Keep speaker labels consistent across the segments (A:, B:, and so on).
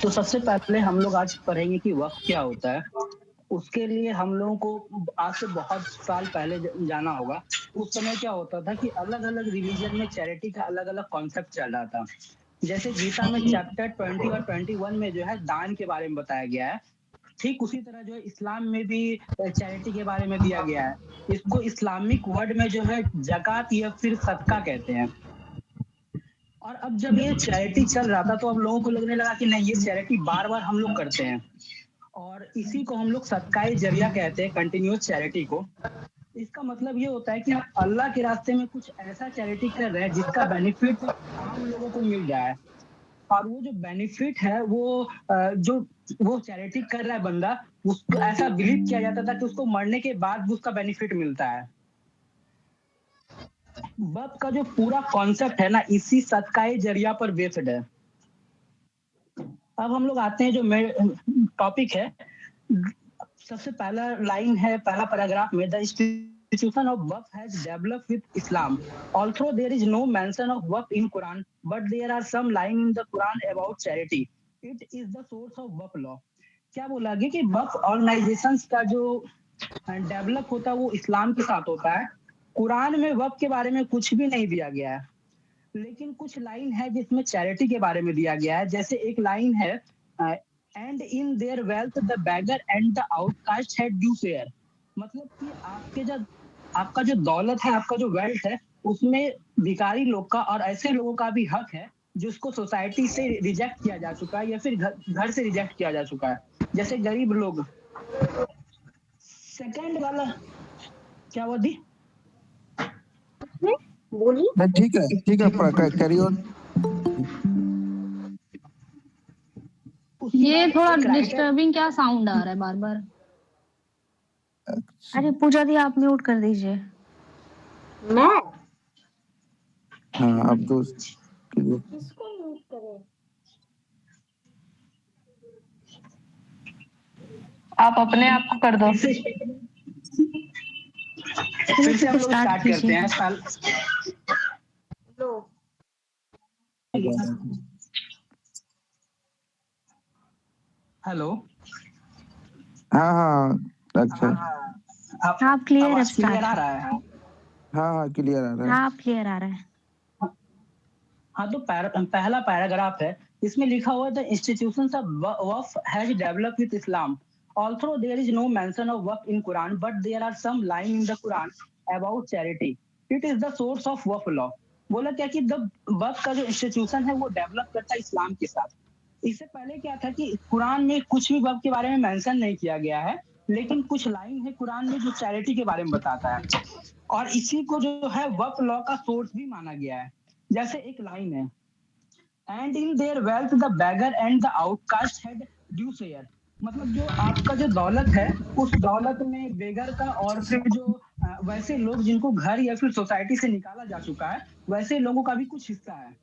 A: तो सबसे पहले हम लोग आज पढ़ेंगे कि वक़्फ़ क्या होता है। उसके लिए हम लोगों को आज से बहुत साल पहले जाना होगा। उस समय क्या होता था कि अलग-अलग रिलीजन में चैरिटी का अलग-अलग कॉन्सेप्ट चल रहा था। जैसे गीता में चैप्टर 20 और 21 में जो है दान के बारे में बताया गया है। ठीक उसी तरह जो है इस्लाम में भी चैरिटी के बारे में दिया गया है। इसको इस्लामिक वर्ड में जो है ज़कात या फिर सदका कहते हैं। और अब जब ये चैरिटी चल रहा था तो अब लोगों को लगने लगा कि नहीं, ये चैरिटी बार-बार हम लोग करते हैं और इसी को हम लोग सदका-ए-जरिया कहते हैं, कंटीन्यूअस चैरिटी को। इसका मतलब ये होता है कि आप अल्लाह के रास्ते में कुछ ऐसा चैरिटी कर रहे हैं जिसका बेनिफिट आम लोगों को मिल रहा है। और वो जो बेनिफिट है जो वो चैरिटी कर रहा है बंदा, उसको ऐसा बिलीव किया जाता था कि उसको मरने के बाद भी उसका बेनिफिट मिलता है। वक़्फ़ का जो पूरा कॉन्सेप्ट है ना, इसी सदका-ए-जरिया पर बेस्ड है। अब हम लोग आते हैं जो टॉपिक है। सबसे पहला लाइन है, पहला पैराग्राफ में the institution of waqf has developed with Islam. Although there is no mention of waqf in Quran, but there are some line in the Quran about charity. It is the source of waqf law. क्या बोला गया कि वक़्फ़ organisations का जो develop होता है वो इस्लाम के साथ होता है। कुरान में वक़्फ़ के बारे में कुछ भी नहीं दिया गया है। लेकिन कुछ लाइन है जिसमें चैरिटी के बारे में दिया गया है। जैसे एक लाइन है and in their wealth the beggar and the outcast had due share. मतलब कि आपका जो दौलत है, आपका जो वेल्थ है, उसमें भिखारी लोग का और ऐसे लोगों का भी हक है जिसको सोसाइटी से रिजेक्ट किया जा चुका है या फिर घर से रिजेक्ट किया जा चुका है। जैसे गरीब लोग। सेकंड वाला क्या हुआ दी?
B: बोलिए।
C: नहीं, ठीक है, कैरी ऑन।
A: उसके
D: ये
A: बाद
D: थोड़ा
A: एक राइटर
D: डिस्टर्बिंग क्या साउंड आ रहा है बार बार।
B: अरे पूजा दी, आप म्यूट कर दीजिए। मैं
C: हाँ, अब तो क्लियर।
B: किसको म्यूट करें?
D: आप अपने आप को कर दो।
A: फिर से हम लोग स्टार्ट करते हैं।
B: लो।
A: हेलो।
C: हाँ, अच्छा।
B: आप क्लियर
A: आवाज
B: स्टार्ट।
A: क्लियर आ रहा है?
C: हाँ, क्लियर आ रहा है।
B: हाँ, क्लियर आ रहा है।
A: हाँ, तो पहला पैराग्राफ है। इसमें लिखा हुआ है the institutions of waqf has developed with Islam. Although there is no mention of waqf in Quran, but there are some line in the Quran about charity. It is the source of waqf law. बोला क्या कि the वक़्फ़ का जो institution है वो develop करता है इस्लाम के साथ। इससे पहले क्या था कि कुरान में कुछ भी वक़्फ़ के बारे में मेंशन नहीं किया गया है, लेकिन कुछ लाइन है कुरान में जो चैरिटी के बारे में बताता है। और इसी को जो है वक़्फ़ लॉ का सोर्स भी माना गया है। जैसे एक लाइन है and in their wealth the beggar and the outcast had due share. मतलब जो आपका जो दौलत है, उस दौलत में बेगर का और फिर जो वैसे लोग जिनको घर या फिर सोसाइटी से निकाला जा चुका है, वैसे लोगों का भी कुछ हिस्सा है।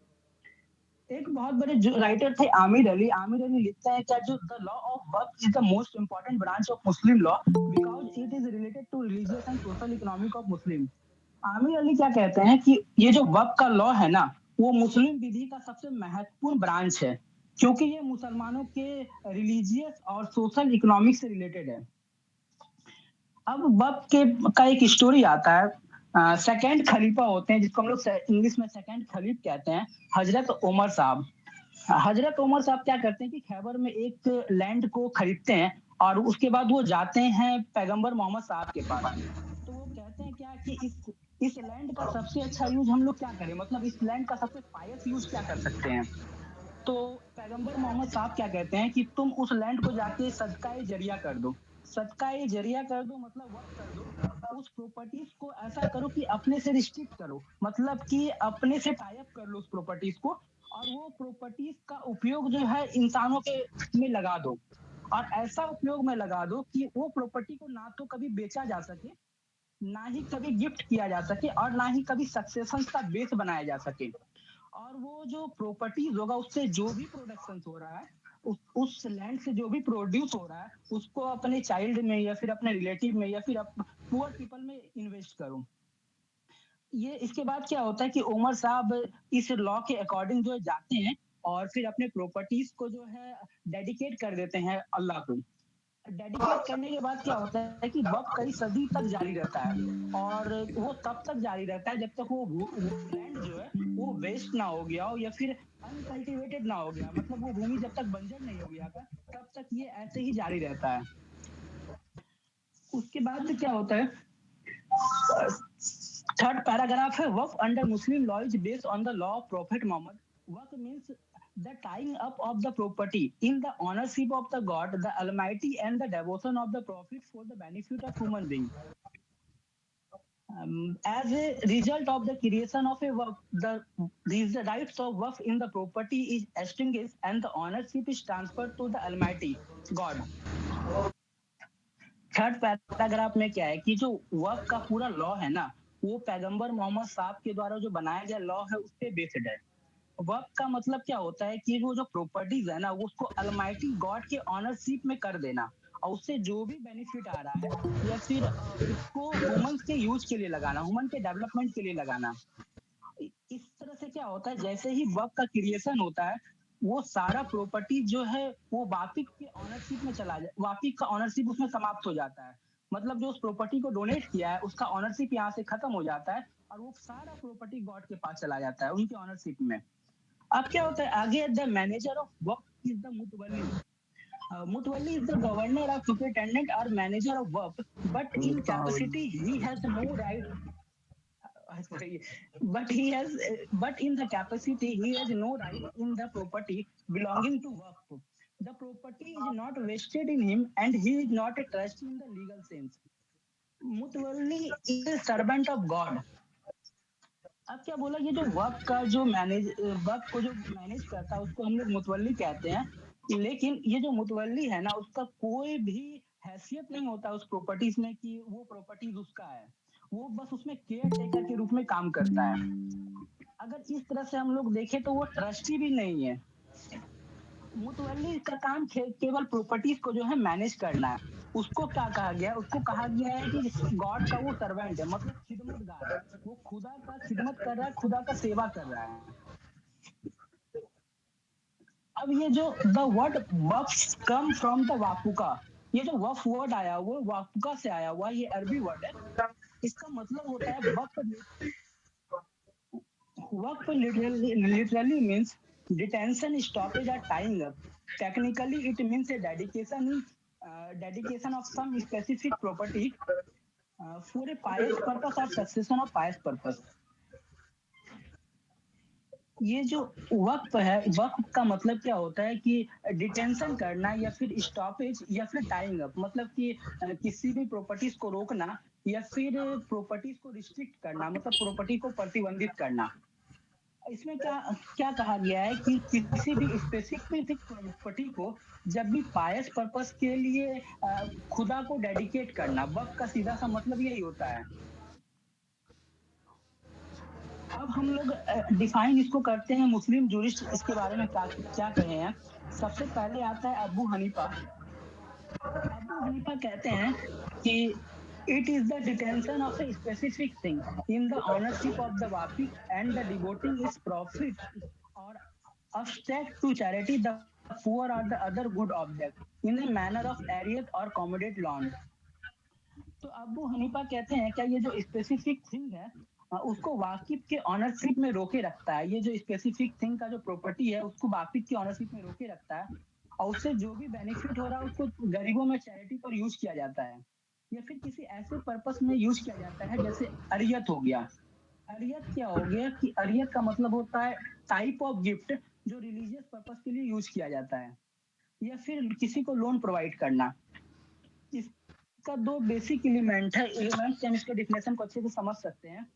A: एक बहुत बड़े जो राइटर थे आमिर अली। आमिर अली लिखते हैं क्या जो the law of waqf is the most important branch of Muslim law because it is related to religious and social economic of Muslim. Amir Ali क्या कहते हैं कि ये जो वक़्फ़ का लॉ है ना, वो मुस्लिम विधि का सबसे महत्वपूर्ण ब्रांच है, क्योंकि ये मुसलमानों के रिलीजियस और सोशल इकोनॉमिक से रिलेटेड है। अब वक़्फ़ के का एक स्टोरी आता है। सेकंड खलीफा होते हैं जिसको हम लोग इंग्लिश में सेकंड खलीफ कहते हैं, हज़रत उमर साहब। हज़रत उमर साहब क्या करते हैं कि खैबर में एक लैंड को खरीदते हैं और उसके बाद वो जाते हैं पैगंबर मोहम्मद साहब के पास। तो वो कहते हैं क्या कि इस लैंड का सबसे अच्छा यूज़ हम लोग क्या करें? मतलब इस लैंड का सबसे पायस यूज़ क्या कर सकते हैं? तो पैगंबर मोहम्मद साहब क्या कहते हैं कि तुम उस लैंड को जाके सदका-ए-जरिया कर दो। सदका-ए-जरिया कर दो मतलब वक़्फ़ कर दो। उस प्रॉपर्टीज़ को ऐसा करो कि अपने से रिस्ट्रिक्ट करो, मतलब कि अपने से टाई अप कर लो उस प्रॉपर्टीज़ को और वो प्रॉपर्टीज़ का उपयोग जो है इंसानों के में लगा दो। और ऐसा उपयोग में लगा दो कि वो प्रॉपर्टी को ना तो कभी बेचा जा सके, ना ही कभी गिफ्ट किया जा सके और ना ही कभी सक्सेशन का बेस बनाया जा सके। और वो जो प्रॉपर्टीज होगा उससे जो भी प्रोडक्शन हो रहा है, उस लैंड से जो भी प्रोड्यूस हो रहा है, उसको अपने चाइल्ड में या फिर अपने रिलेटिव में या फिर पुअर पीपल में इन्वेस्ट करो। ये इसके बाद क्या होता है कि उमर साहब इस लॉ के अकॉर्डिंग जो जाते हैं और फिर अपने प्रॉपर्टीज को जो है डेडिकेट कर देते हैं अल्लाह को। डेडिकेट करने के बाद क्या होता है कि वक़्फ़ कई सदी तक जारी रहता है और वो तब तक जारी रहता है जब तक वो लैंड जो है वो वेस्ट ना हो गया हो या फिर अनकल्टिवेटेड ना हो गया, मतलब वो भूमि जब तक बंजर नहीं हो गया था, तब तक ये ऐसे ही जारी रहता है। उसके बाद क्या होता है, थर्ड पैराग्राफ है, waqf under Muslim law is based on the law of prophet Mohammed. Waqf means the tying up of the property in the ownership of the God, the Almighty, and the devotion of the Prophet for the benefit of human being. As a result of the creation of a work, these rights of work in the property is extinguished and the ownership is transferred to the Almighty God. Third paragraph में क्या है कि जो वक्फ का पूरा law है ना, वो पैगंबर मोहम्मद साहब के द्वारा जो बनाया गया लॉ है उस पे बेस्ड है। वक्फ का मतलब क्या होता है कि वो जो प्रॉपर्टीज है ना, वो उसको अलमाइटी गॉड के ऑनरशिप में कर देना और उससे जो भी बेनिफिट आ रहा है या फिर उसको ह्यूमंस के यूज के लिए लगाना, ह्यूमन के डेवलपमेंट के लिए लगाना। इस तरह से क्या होता है, जैसे ही वक्फ का क्रिएशन होता है, वो सारा प्रॉपर्टी जो है वो वापिक के ऑनरशिप में चला जाए, वापिक का ऑनरशिप उसमें समाप्त हो जाता है। मतलब जो उस प्रॉपर्टी को डोनेट किया है उसका ऑनरशिप यहाँ से खत्म हो जाता है और वो सारा प्रॉपर्टी गॉड के पास चला जाता है, उनके ऑनरशिप में। अब क्या होता है आगे, the manager of waqf is the mutawalli. Mutawalli is the governor of superintendent और manager of waqf, but in capacity he has no right, but he has but in the capacity he has no right in the property belonging to waqf. The property is not vested in him and he is not a trustee in the legal sense. Mutawalli is a servant of God. अब क्या बोला, ये जो वक्फ का जो वक्फ को जो manage करता है उसको हम लोग मुतवल्ली कहते हैं, लेकिन ये जो मुतवल्ली है ना, उसका कोई भी हैसियत नहीं होता उस प्रॉपर्टीज में कि वो प्रॉपर्टीज उसका है। वो बस उसमें केयर टेकर के रूप में काम करता है। अगर इस तरह से हम लोग देखें तो वो ट्रस्टी भी नहीं है। मुतवल्ली का काम केवल प्रॉपर्टीज को जो है मैनेज करना है। उसको क्या कहा गया है, उसको कहा गया है कि गॉड का वो सर्वेंट है, मतलब खिदमतगार। वो खुदा का खिदमत कर रहा है, खुदा का सेवा कर रहा है। अब ये जो the word waqf come from the वापुका, ये जो वक्फ वर्ड आया वो वापुका से आया हुआ, ये अरबी वर्ड है। इसका मतलब होता है वक्फ। वक्फ literally means detention, stoppage or tying up. Technically it means a dedication of some specific property for a pious purpose or succession of pious purpose. ये जो वक्फ है, वक्फ का मतलब क्या होता है कि डिटेंशन करना या फिर स्टॉपेज या फिर टाइंग अप, मतलब कि किसी भी प्रॉपर्टीज को रोकना या फिर प्रॉपर्टीज को रिस्ट्रिक्ट करना, मतलब प्रॉपर्टी को प्रतिबंधित करना। इसमें क्या क्या कहा गया है कि किसी भी स्पेसिफिक प्रॉपर्टी को जब भी पायस पर्पस के लिए खुदा को डेडिकेट करना, वक्फ का सीधा सा मतलब यही होता है। अब हम लोग डिफाइन इसको करते हैं, मुस्लिम जूरिस्ट इसके बारे में क्या क्या कहे हैं। सबसे पहले आता है अबू हनीफा। अबू हनीफा कहते हैं कि it is the detention of a specific thing in the ownership of the wafik and the devoting its profit or abstract to charity, the poor or the other good object in a manner of arrears or commodate loan. तो Abu Hanifa कहते हैं क्या ये जो specific thing है उसको वाकिफ के ऑनरशिप में रोके रखता है। ये जो स्पेसिफिक थिंग का जो प्रॉपर्टी है उसको वाकिफ के ऑनरशिप में रोके रखता है और उससे जो भी बेनिफिट हो रहा है उसको गरीबों में चैरिटी पर यूज किया जाता है या फिर किसी ऐसे पर्पस में यूज किया जाता है जैसे अरियत हो गया। अरियत क्या हो गया कि अरियत का मतलब होता है टाइप ऑफ गिफ्ट जो रिलीजियस पर्पस के लिए यूज किया जाता है या फिर किसी को लोन प्रोवाइड करना। इसका दो बेसिक एलिमेंट्स हम इसके डिफिनेशन को अच्छे से समझ सकते हैं।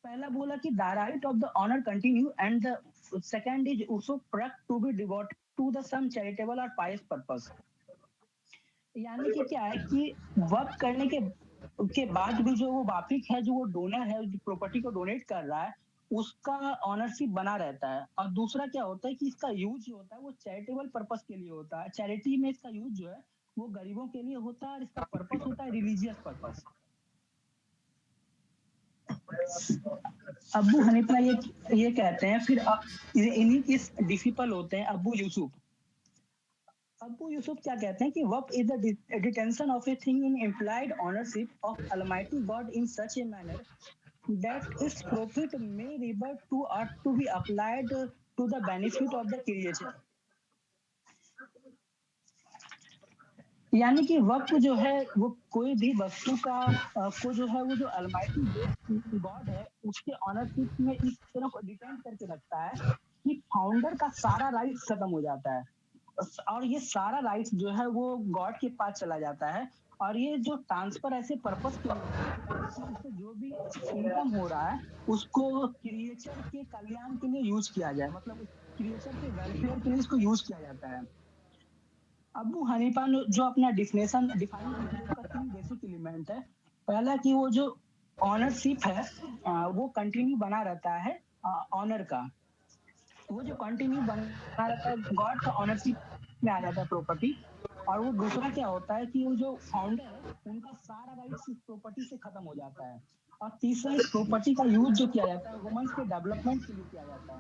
A: पहला बोला कि the right of the owner continue and the second is also product to be devoted to the some charitable और पायस पर्पस। यानी कि क्या है कि वर्क करने के बाद भी जो वो वापिक है, जो वो डोनर है, जो प्रॉपर्टी को डोनेट कर रहा है, उसका ऑनरशिप बना रहता है। और दूसरा क्या होता है कि इसका यूज जो होता है वो चैरिटेबल पर्पस के लिए होता है। चैरिटी में इसका यूज जो है वो गरीबों के लिए होता है और इसका पर्पस होता है रिलीजियस पर्पस। अबू हनीफा ये कहते हैं, फिर इन्हीं के डिसिपल होते हैं अबू यूसुफ। अबू यूसुफ क्या कहते हैं कि वक़्त is the detention of a thing in implied ownership of Almighty God in such a manner that its profit may revert to earth to be applied to the benefit of the creature। यानी कि वक्त जो है वो कोई भी वस्तु का को जो है वो जो अलमाइटी गॉड है उसके ऑनरशिप में इस तरह को डिपेंड करके रखता है कि फाउंडर का सारा राइट खत्म हो जाता है, और ये सारा राइट्स जो है वो गॉड के पास चला जाता है। और ये जो ट्रांसफर ऐसे पर्पस के लिए इससे जो भी इनकम हो रहा है उसको क्रिएचर के कल्याण के लिए यूज किया जाए, मतलब क्रिएचर के वेलफेयर के लिए इसको यूज किया जाता है। अबू हनीफा ने जो अपना डिफाइन का तीन बेसिक एलिमेंट है। पहला कि वो जो ऑनरशिप है वो कंटिन्यू बना रहता है ऑनर का, वो जो कंटिन्यू बना रहता है गॉड का ऑनरशिप में आ जाता है प्रॉपर्टी। और वो दूसरा क्या होता है कि वो जो फाउंडर है उनका सारा राइट्स इस प्रॉपर्टी से खत्म हो जाता है। और तीसरा इस प्रॉपर्टी का यूज जो किया जाता है वुमेन्स के डेवलपमेंट के लिए किया जाता है।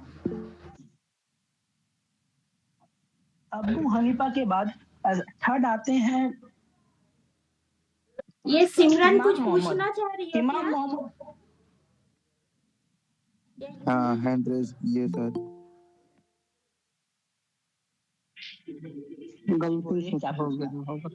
A: अबू हनीफा के बाद थर्ड आते हैं
E: ये सिमरन
A: इमाम
E: कुछ
A: मोहम्मद।
E: पूछना चाह रही है
A: इमाम
E: क्या?
A: मोहम्मद
C: हाँ हैंड रेज किए सर।
A: गलती से क्या हो गया होगा।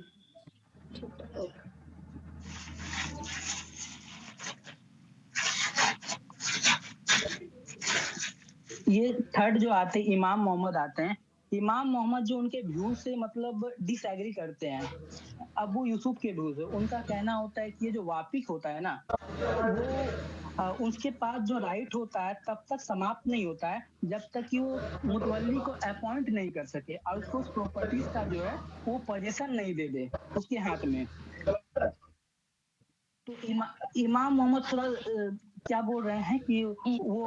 A: ये थर्ड जो आते हैं इमाम मोहम्मद आते हैं। इमाम मोहम्मद जो उनके व्यू से मतलब डिसएग्री करते हैं अबू यूसुफ के व्यू से। उनका कहना होता है कि ये जो वापिक होता है ना वो उसके पास जो राइट होता है तब तक समाप्त नहीं होता है जब तक कि वो मुतवल्ली को अपॉइंट नहीं कर सके और उसको उस प्रॉपर्टीज का जो है वो पोजीशन नहीं दे दे उसके हाथ में। तो इमाम मोहम्मद थोड़ा क्या बोल रहे हैं कि वो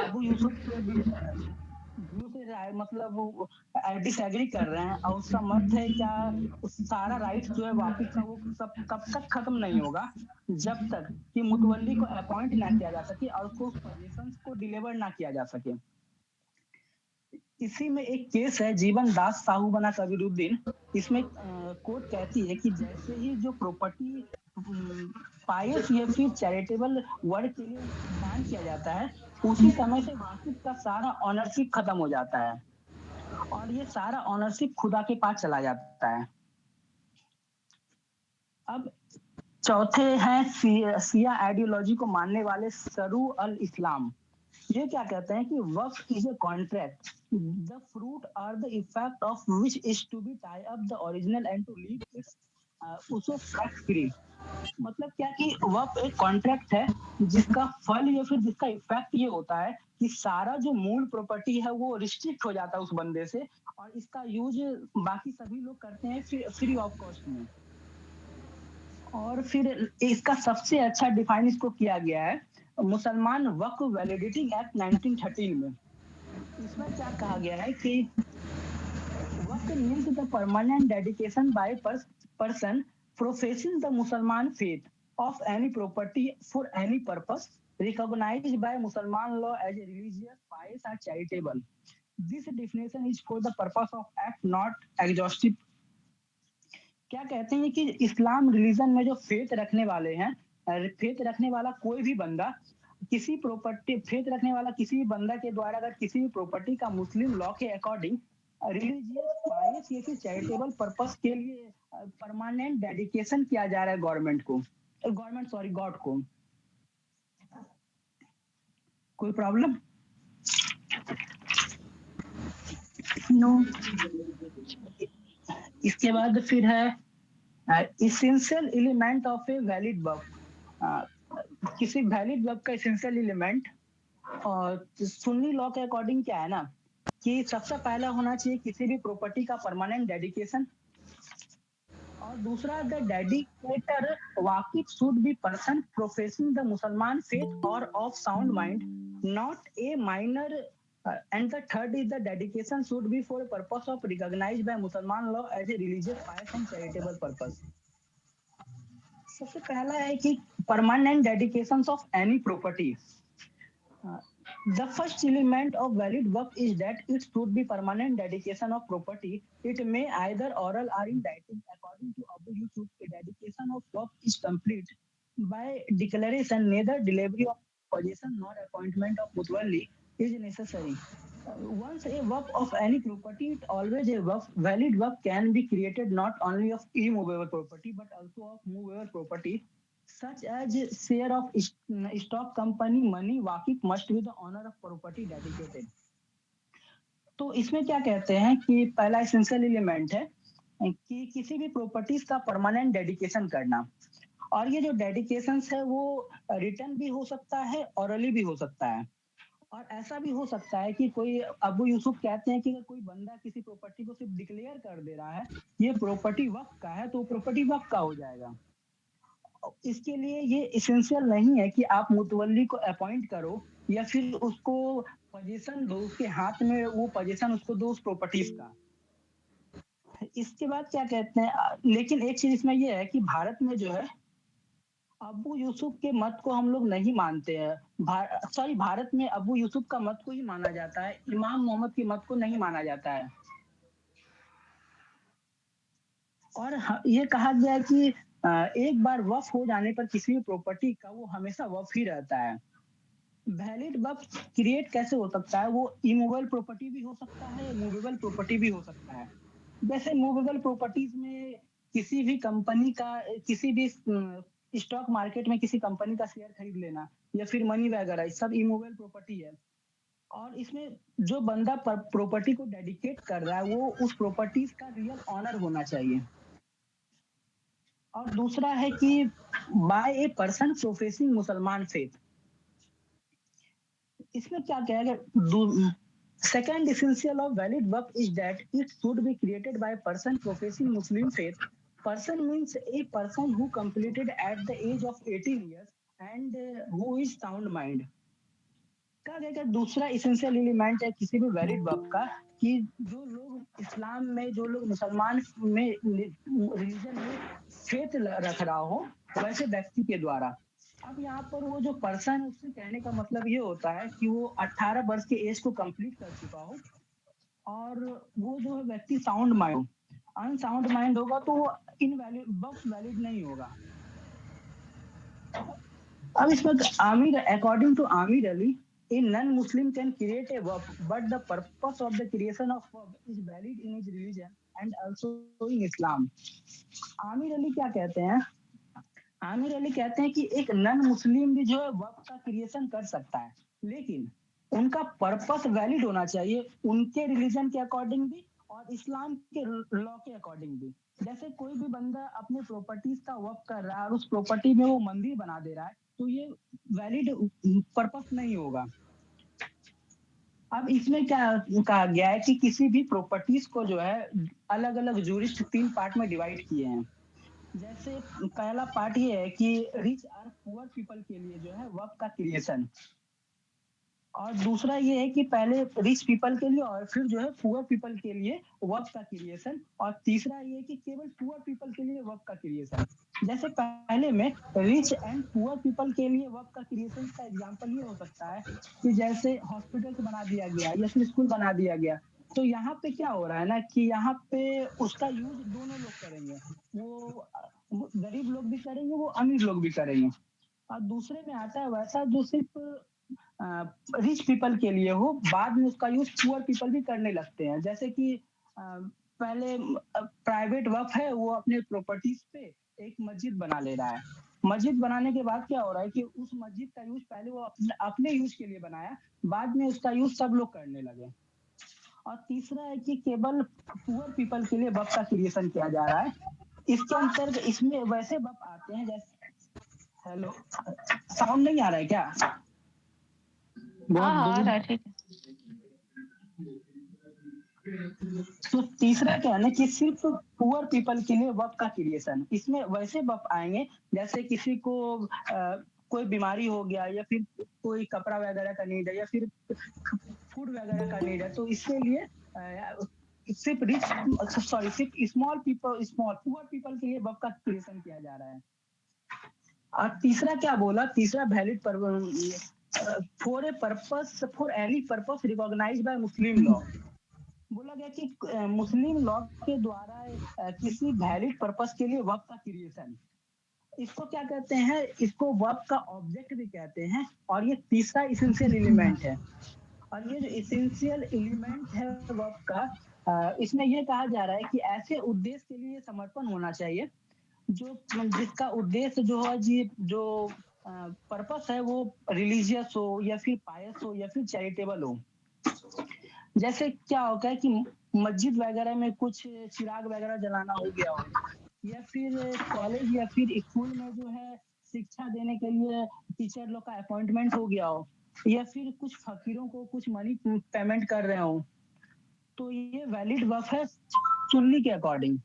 A: अबू यूसुफ के व्यू से मतलब डिसएग्री कर रहे हैं और उसका मत है क्या उस सारा राइट जो है वापिस का वो सब तब तक खत्म नहीं होगा जब तक कि मुतवल्ली को अपॉइंट ना किया जा सके और उसको पोजीशंस को डिलीवर ना किया जा सके। इसी में एक केस है जीवन दास साहू बना कबीरुद्दीन। इसमें कोर्ट कहती है कि जैसे ही जो प्रॉपर्टी पायस या फिर चैरिटेबल वर्क के लिए दान किया जाता है उसी समय से वाकिफ का सारा ऑनरशिप खत्म हो जाता है और ये सारा ऑनरशिप खुदा के पास चला जाता है। अब चौथे हैं सिया आइडियोलॉजी को मानने वाले सरू अल इस्लाम। ये क्या कहते हैं कि waqf is a contract the fruit और the effect of which is to be tie up the original and to leave its उसको टैक्स फ्री। मतलब क्या कि वक्फ एक कॉन्ट्रैक्ट है जिसका फल या फिर जिसका इफेक्ट ये होता है कि सारा जो मूल प्रॉपर्टी है वो रिस्ट्रिक्ट हो जाता है उस बंदे से और इसका यूज बाकी सभी लोग करते हैं फ्री ऑफ कॉस्ट में। और फिर इसका सबसे अच्छा डिफाइन इसको किया गया है मुसलमान वक्फ वैलिडिटी एक्ट 1913 में। इसमें क्या कहा गया है कि waqf means the permanent dedication by person professing the मुसलमान faith of any property for any purpose recognized by Muslim law as a religious, pious or charitable. This definition is for the purpose of act, not exhaustive. क्या कहते हैं कि इस्लाम religion में जो faith रखने वाले हैं, फेथ रखने वाला कोई भी बंदा किसी प्रॉपर्टी फेथ रखने वाला किसी भी बंदा के द्वारा अगर किसी भी प्रॉपर्टी का मुस्लिम लॉ के अकॉर्डिंग रिलीजियस, पायस या फिर चैरिटेबल पर्पस के लिए परमानेंट डेडिकेशन किया जा रहा है गॉड को। कोई प्रॉब्लम?
B: नो।
A: इसके बाद फिर है essential element of a valid waqf. किसी वैलिड वक्फ का इसेंशियल एलिमेंट और सुन्नी लॉ के अकॉर्डिंग क्या है ना कि सबसे पहला होना चाहिए किसी भी प्रॉपर्टी का परमानेंट डेडिकेशन और दूसरा द डेडिकेटर वाकिफ should be person professing the मुसलमान फेथ और of sound mind not a minor and the third is the dedication should be for a purpose of recognized by Muslim law as a religious, pious and charitable purpose. सबसे पहला है कि permanent dedication of any property. The first element of valid work is that it should be permanent dedication of property. It may either oral or in writing. According to Abu Yusuf, the dedication of work is complete by declaration. Neither delivery of possession nor appointment of mutawalli is necessary. Once a work of any property, it always a work. Valid work can be created not only of immovable property but also of movable property, such as share of stock company money वाकिफ must be the owner of property dedicated। तो इसमें क्या कहते हैं कि पहला essential element है कि किसी भी प्रॉपर्टीज का परमानेंट डेडिकेशन करना। और ये जो डेडिकेशन है वो रिटर्न भी हो सकता है, ऑरली भी हो सकता है। और ऐसा भी हो सकता है कि कोई अबू यूसुफ कहते हैं कि अगर कोई बंदा किसी प्रॉपर्टी को सिर्फ डिक्लेयर कर दे रहा है ये प्रॉपर्टी वक्त का है, तो प्रॉपर्टी वक्त का हो जाएगा। इसके लिए ये एसेंशियल नहीं है कि आप मुतवल्ली को अपॉइंट करो या फिर उसको पोजीशन दो, उसके हाथ में वो पोजीशन उसको दो उस प्रॉपर्टीज का। इसके बाद क्या कहते हैं, लेकिन एक चीज इसमें ये है कि भारत में जो है अबू यूसुफ के मत को हम लोग नहीं मानते हैं। भारत में अबू यूसुफ का मत को ही माना जाता है, इमाम मोहम्मद के मत को नहीं माना जाता है। और ये कहा गया है कि एक बार वक्फ हो जाने पर किसी भी प्रॉपर्टी का वो हमेशा वक्फ ही रहता है। वैलिड वक्फ क्रिएट कैसे हो सकता है, वो इमूवेबल प्रॉपर्टी भी हो सकता है, मूवेबल प्रॉपर्टी भी हो सकता है। जैसे मूवेबल प्रॉपर्टीज में किसी भी कंपनी का, किसी भी स्टॉक मार्केट में किसी कंपनी का शेयर खरीद लेना या फिर मनी वगैरह सब इमूवेबल प्रॉपर्टी है। और इसमें जो बंदा प्रॉपर्टी को डेडिकेट कर रहा है वो उस प्रॉपर्टीज का रियल ऑनर होना चाहिए। और दूसरा है कि by a person professing Mussalman faith. इसमें क्या कहा गया, second essential of valid work is that it should be created by person professing Muslim faith. Person means a person who completed at the age of 18 years and who is sound mind. कहा गया कि दूसरा essential element है किसी भी valid work का कि जो लोग इस्लाम में, जो लोग मुसलमान में रिलीजन में फेथ रख रहा हो वैसे व्यक्ति के द्वारा। अब यहाँ पर वो जो पर्सन है उससे कहने का मतलब ये होता है कि वो 18 वर्ष के एज को कंप्लीट कर चुका हो और वो जो है व्यक्ति साउंड माइंड, अनसाउंड माइंड होगा तो वो इनवैलिड वर्क वैलिड नहीं होगा। अब इसमें Amir, according to Amir Ali, a non-Muslim can create a work, but the purpose of the creation of work is valid in his religion and also in Islam। Aamir Ali क्या कहते हैं, आमिर अली कहते हैं कि एक नन मुस्लिम भी जो है वर्क का क्रिएशन कर सकता है, लेकिन उनका पर्पस वैलिड होना चाहिए उनके रिलीजन के अकॉर्डिंग भी और इस्लाम के लॉ के अकॉर्डिंग भी। जैसे कोई भी बंदा अपने प्रॉपर्टीज का वर्क कर रहा है और उस प्रॉपर्टी में वो मंदिर बना दे रहा है तो ये वैलिड पर्पस नहीं होगा। अब इसमें क्या कहा गया है कि किसी भी प्रॉपर्टीज को जो है अलग अलग जूरिस्ट 3 पार्ट में डिवाइड किए हैं। जैसे पहला पार्ट ये है कि रिच और पुअर पीपल के लिए जो है वर्क का क्रिएशन, और दूसरा ये है कि पहले रिच पीपल के लिए और फिर जो है पुअर पीपल के लिए वर्क का क्रिएशन, और तीसरा ये है कि केवल पुअर पीपल के लिए वर्क का क्रिएशन। जैसे पहले में रिच एंड पुअर पीपल के लिए वर्क का क्रिएशन का एग्जांपल ये हो सकता है कि जैसे हॉस्पिटल्स बना दिया गया या फिर स्कूल बना दिया गया, तो यहाँ पे क्या हो रहा है ना कि यहाँ पे उसका यूज दोनों लोग करेंगे, वो गरीब लोग भी करेंगे, वो अमीर लोग भी करेंगे। और दूसरे में आता है वैसा जो सिर्फ रिच पीपल के लिए हो, बाद में उसका यूज पुअर पीपल भी करने लगते हैं। जैसे कि पहले प्राइवेट वक्फ है, वो अपने प्रॉपर्टीज पे एक मस्जिद बना ले रहा है। मस्जिद बनाने के बाद क्या हो रहा है कि उस मस्जिद का यूज पहले वो अपने यूज के लिए बनाया, बाद में उसका यूज सब लोग करने लगे। और तीसरा है कि केवल पुअर पीपल के लिए वक्फ का क्रिएशन किया जा रहा है। इसके अंतर्गत इसमें वैसे वक्फ आते हैं जैसे, हेलो साउंड नहीं आ रहा है क्या?
D: हाँ हाँ आ रहा है, ठीक है।
A: तो तीसरा क्या है ना कि सिर्फ पुअर पीपल के लिए वर्क का क्रिएशन। इसमें वैसे वर्क आएंगे जैसे किसी को कोई बीमारी हो गया या फिर कोई कपड़ा वगैरह का नीड है या फिर फूड वगैरह का नीड है, तो इसके लिए सिर्फ सिर्फ स्मॉल पुअर पीपल के लिए वर्क का क्रिएशन किया जा रहा है। और तीसरा क्या बोला, तीसरा valid for a purpose, for any purpose recognised by Muslim law. बोला गया कि मुस्लिम लॉ के द्वारा किसी वैलिड पर्पस के लिए वक्फ का क्रिएशन, इसको क्या कहते हैं, इसको वक्फ का ऑब्जेक्ट भी कहते हैं। और ये तीसरा इसेंशियल एलिमेंट है। और ये जो इसेंशियल एलिमेंट है वक्फ का, इसमें ये कहा जा रहा है कि ऐसे उद्देश्य के लिए समर्पण होना चाहिए जो जिसका उद्देश्य जो है जी, जो पर्पस है वो रिलीजियस हो या फिर पायस हो या फिर चैरिटेबल हो। जैसे क्या होता है कि मस्जिद वगैरह में कुछ चिराग वगैरह जलाना हो गया हो, या फिर कॉलेज या फिर स्कूल में जो है शिक्षा देने के लिए टीचर लोग का अपॉइंटमेंट हो गया हो, या फिर कुछ फकीरों को कुछ मनी पेमेंट कर रहे हो, तो ये वैलिड वक्फ है सुन्नी के अकॉर्डिंग।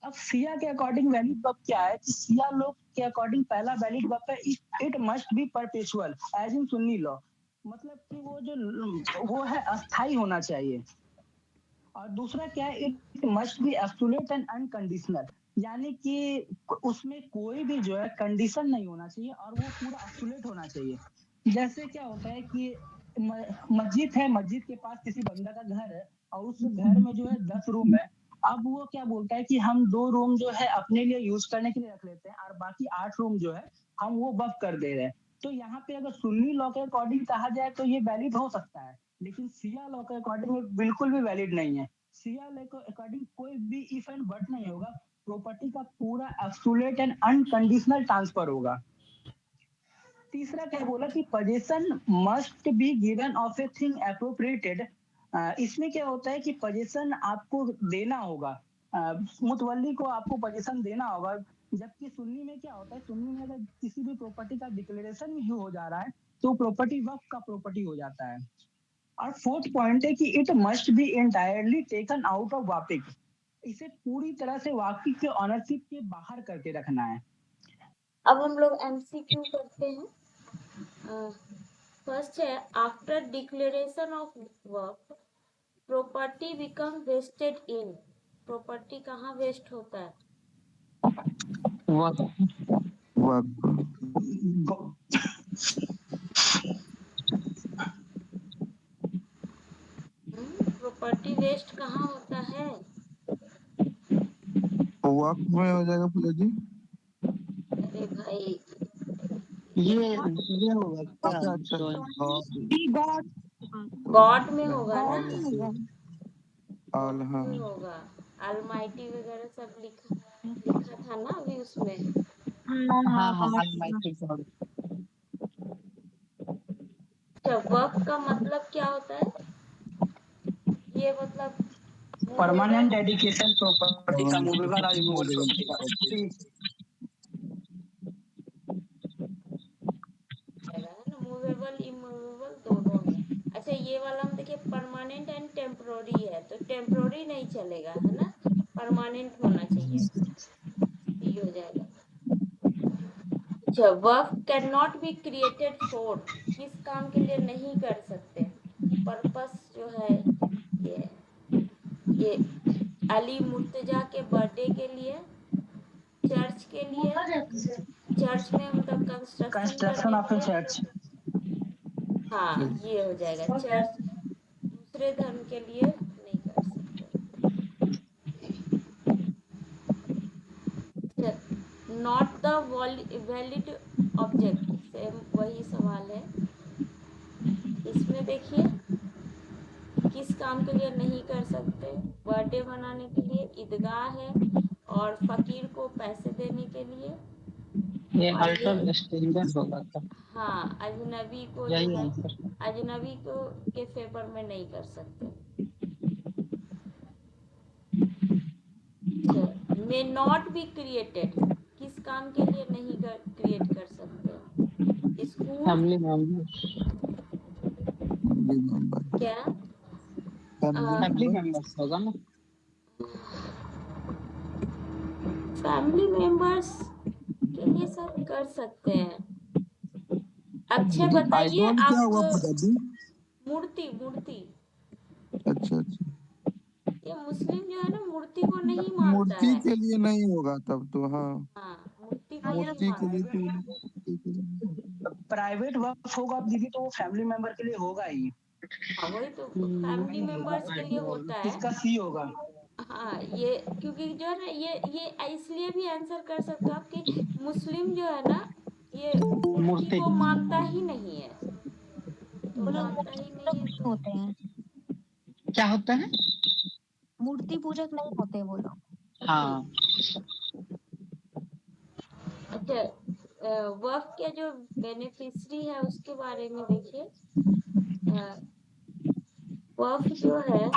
A: अब शिया के अकॉर्डिंग वैलिड वक्फ क्या है कि शिया लोग के अकॉर्डिंग पहला वैलिड वक्फ है it must be perpetual as in Sunni law, मतलब कि वो जो वो है अस्थाई होना चाहिए। और दूसरा क्या है, it must B absolute and unconditional, यानी कि उसमें कोई भी जो है कंडीशन नहीं होना चाहिए और वो पूरा एब्सोल्यूट होना चाहिए। जैसे क्या होता है कि मस्जिद है, मस्जिद के पास किसी बंदा का घर है और उस घर में जो है 10 रूम है। अब वो क्या बोलता है कि हम 2 रूम जो है अपने लिए यूज करने के लिए रख लेते हैं और बाकी 8 रूम जो है हम वो वक्फ कर दे रहे हैं। तो यहाँ पे अगर सुन्नी लॉ के अकॉर्डिंग कहा जाए तो ये वैलिड हो सकता है, लेकिन शिया लॉ के अकॉर्डिंग ये बिल्कुल भी वैलिड नहीं है। शिया लॉ के अकॉर्डिंग कोई भी इफ एंड बट नहीं होगा, प्रॉपर्टी का पूरा एब्सोल्यूट एंड अनकंडीशनल ट्रांसफर होगा। तीसरा क्या बोला कि position must be given of a thing appropriated. इसमें क्या होता है कि पोजीशन आपको देना होगा, मुतवल्ली को आपको पोजीशन देना होगा। जबकि सुन्नी में क्या होता है, सुन्नी में अगर किसी भी प्रॉपर्टी का डिक्लेरेशन भी हो जा रहा है तो प्रॉपर्टी वक्फ का प्रॉपर्टी हो जाता है। और फोर्थ पॉइंट है कि it must be entirely taken out of वापिक, इसे पूरी तरह से वापिक के ऑनरशिप के बाहर करके रखना है।
E: अब हम लोग एमसीक्यू करते हैं। फर्स्ट है, after declaration of work property become vested in. Property कहाँ वेस्ट होता है? प्रॉपर्टी वेस्ट कहाँ होता है?
C: वक्त में हो जाएगा पूजा जी।
E: अरे भाई
A: ये होगा
C: अच्छा अच्छा
E: गॉड में होगा ना,
C: ऑल हाँ
E: में होगा। अलमाइटी वगैरह सब लिखा था ना अभी उसमें। अच्छा, वर्क का मतलब क्या होता है? ये मतलब
A: परमानेंट डेडिकेशन प्रॉपर्टी का, मूवेबल और इमूवेबल प्रॉपर्टी का।
E: मूवेबल इमूवेबल दोनों है। अच्छा, ये वाला हम देखिए परमानेंट एंड टेम्पोररी है, तो टेम्पोररी नहीं चलेगा है ना, परमानेंट होना चाहिए, ये हो जाएगा। अच्छा, work can not be created for, किस काम के लिए नहीं कर सकते? पर्पस जो है ये अली मुर्तजा के बर्थडे के लिए, चर्च के लिए, चर्च में मतलब
A: कंस्ट्रक्शन ऑफ ए चर्च।
E: हाँ ये हो जाएगा। चर्च दूसरे धर्म के लिए नहीं कर सकते। Not the valid object, same वही सवाल है। इसमें देखिए किस काम के लिए नहीं कर सकते? बर्थडे मनाने के लिए, ईदगाह है, और फकीर को पैसे देने के लिए,
A: ये अल्टर स्टैंडर्ड होगा था।
E: हाँ, अजनबी को अजनबी को के फेवर में नहीं कर सकते। मे नॉट बी क्रिएटेड, किस काम के लिए नहीं क्रिएट कर सकते? स्कूल,
A: फैमिली मेंबर्स,
E: क्या
A: फैमिली मेंबर्स होगा ना।
E: फैमिली मेंबर्स के लिए सब कर सकते हैं। अक्षय बताइए
C: आइडल क्या हुआ
E: आप।
C: पूजा जी?
E: मूर्ति, मूर्ति।
C: अच्छा अच्छा,
E: ये मुस्लिम जो है ना मूर्ति को नहीं मानता
C: मूर्ति
E: है।
C: के लिए नहीं होगा तब तो। हाँ
E: हाँ, मूर्ति हाईएस्ट
C: मूर्ति के
E: मार्क्स।
C: लिए तो
A: प्राइवेट वक्फ होगा दीदी तो वो फैमिली मेंबर के लिए होगा ही।
E: हाँ वही तो फैमिली मेंबर्स के लिए होता है।
A: इसका सी होगा।
E: हाँ ये क्योंकि जो है ना ये इसलिए भी आंसर कर सकते हो आप कि मुस्लिम जो है ना ये मूर्ति को मानता ही नहीं है, तो मानता ही नहीं है तो
B: होते हैं,
F: क्या होता है?
B: मूर्ति पूजक नहीं होते वो लोग।
F: हाँ
E: अच्छा वक्फ के जो बेनिफिशियरी है उसके बारे में देखिए। वक्फ जो है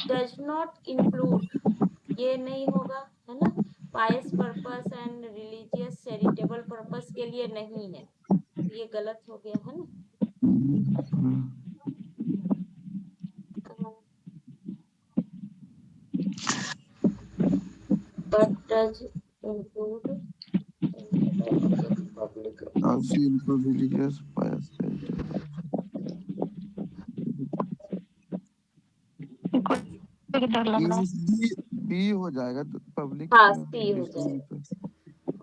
E: डज नॉट इंक्लूड, ये नहीं होगा है ना, pious purpose and religious charitable purpose के लिए नहीं है, ये गलत हो गया है ना। But does include public
C: also include religious bias.
B: डर लग रहा है।
C: बी हो जाएगा तो पब्लिक।
E: हाँ सी हो जाएगा,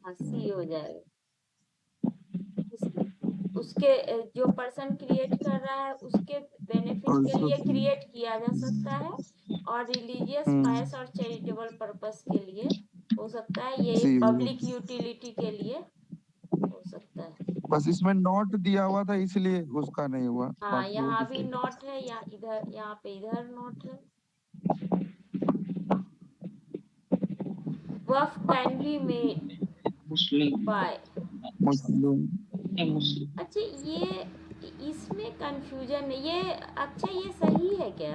E: हाँ सी हो जाएगा। उसके जो पर्सन क्रिएट कर रहा है उसके बेनिफिट के लिए क्रिएट किया जा सकता है, और रिलीजियस पायस और चैरिटेबल पर्पस के लिए हो सकता है, ये पब्लिक यूटिलिटी के लिए हो सकता है।
C: बस इसमें नोट दिया हुआ था इसलिए उसका नहीं हुआ।
E: हाँ यहाँ भी नोट है, या इधर यहाँ पे इधर नोट है। Waqf can be made
F: Muslim
E: by.
F: Muslim.
E: अच्छा ये इसमें कंफ्यूजन है ये, अच्छा ये सही है क्या?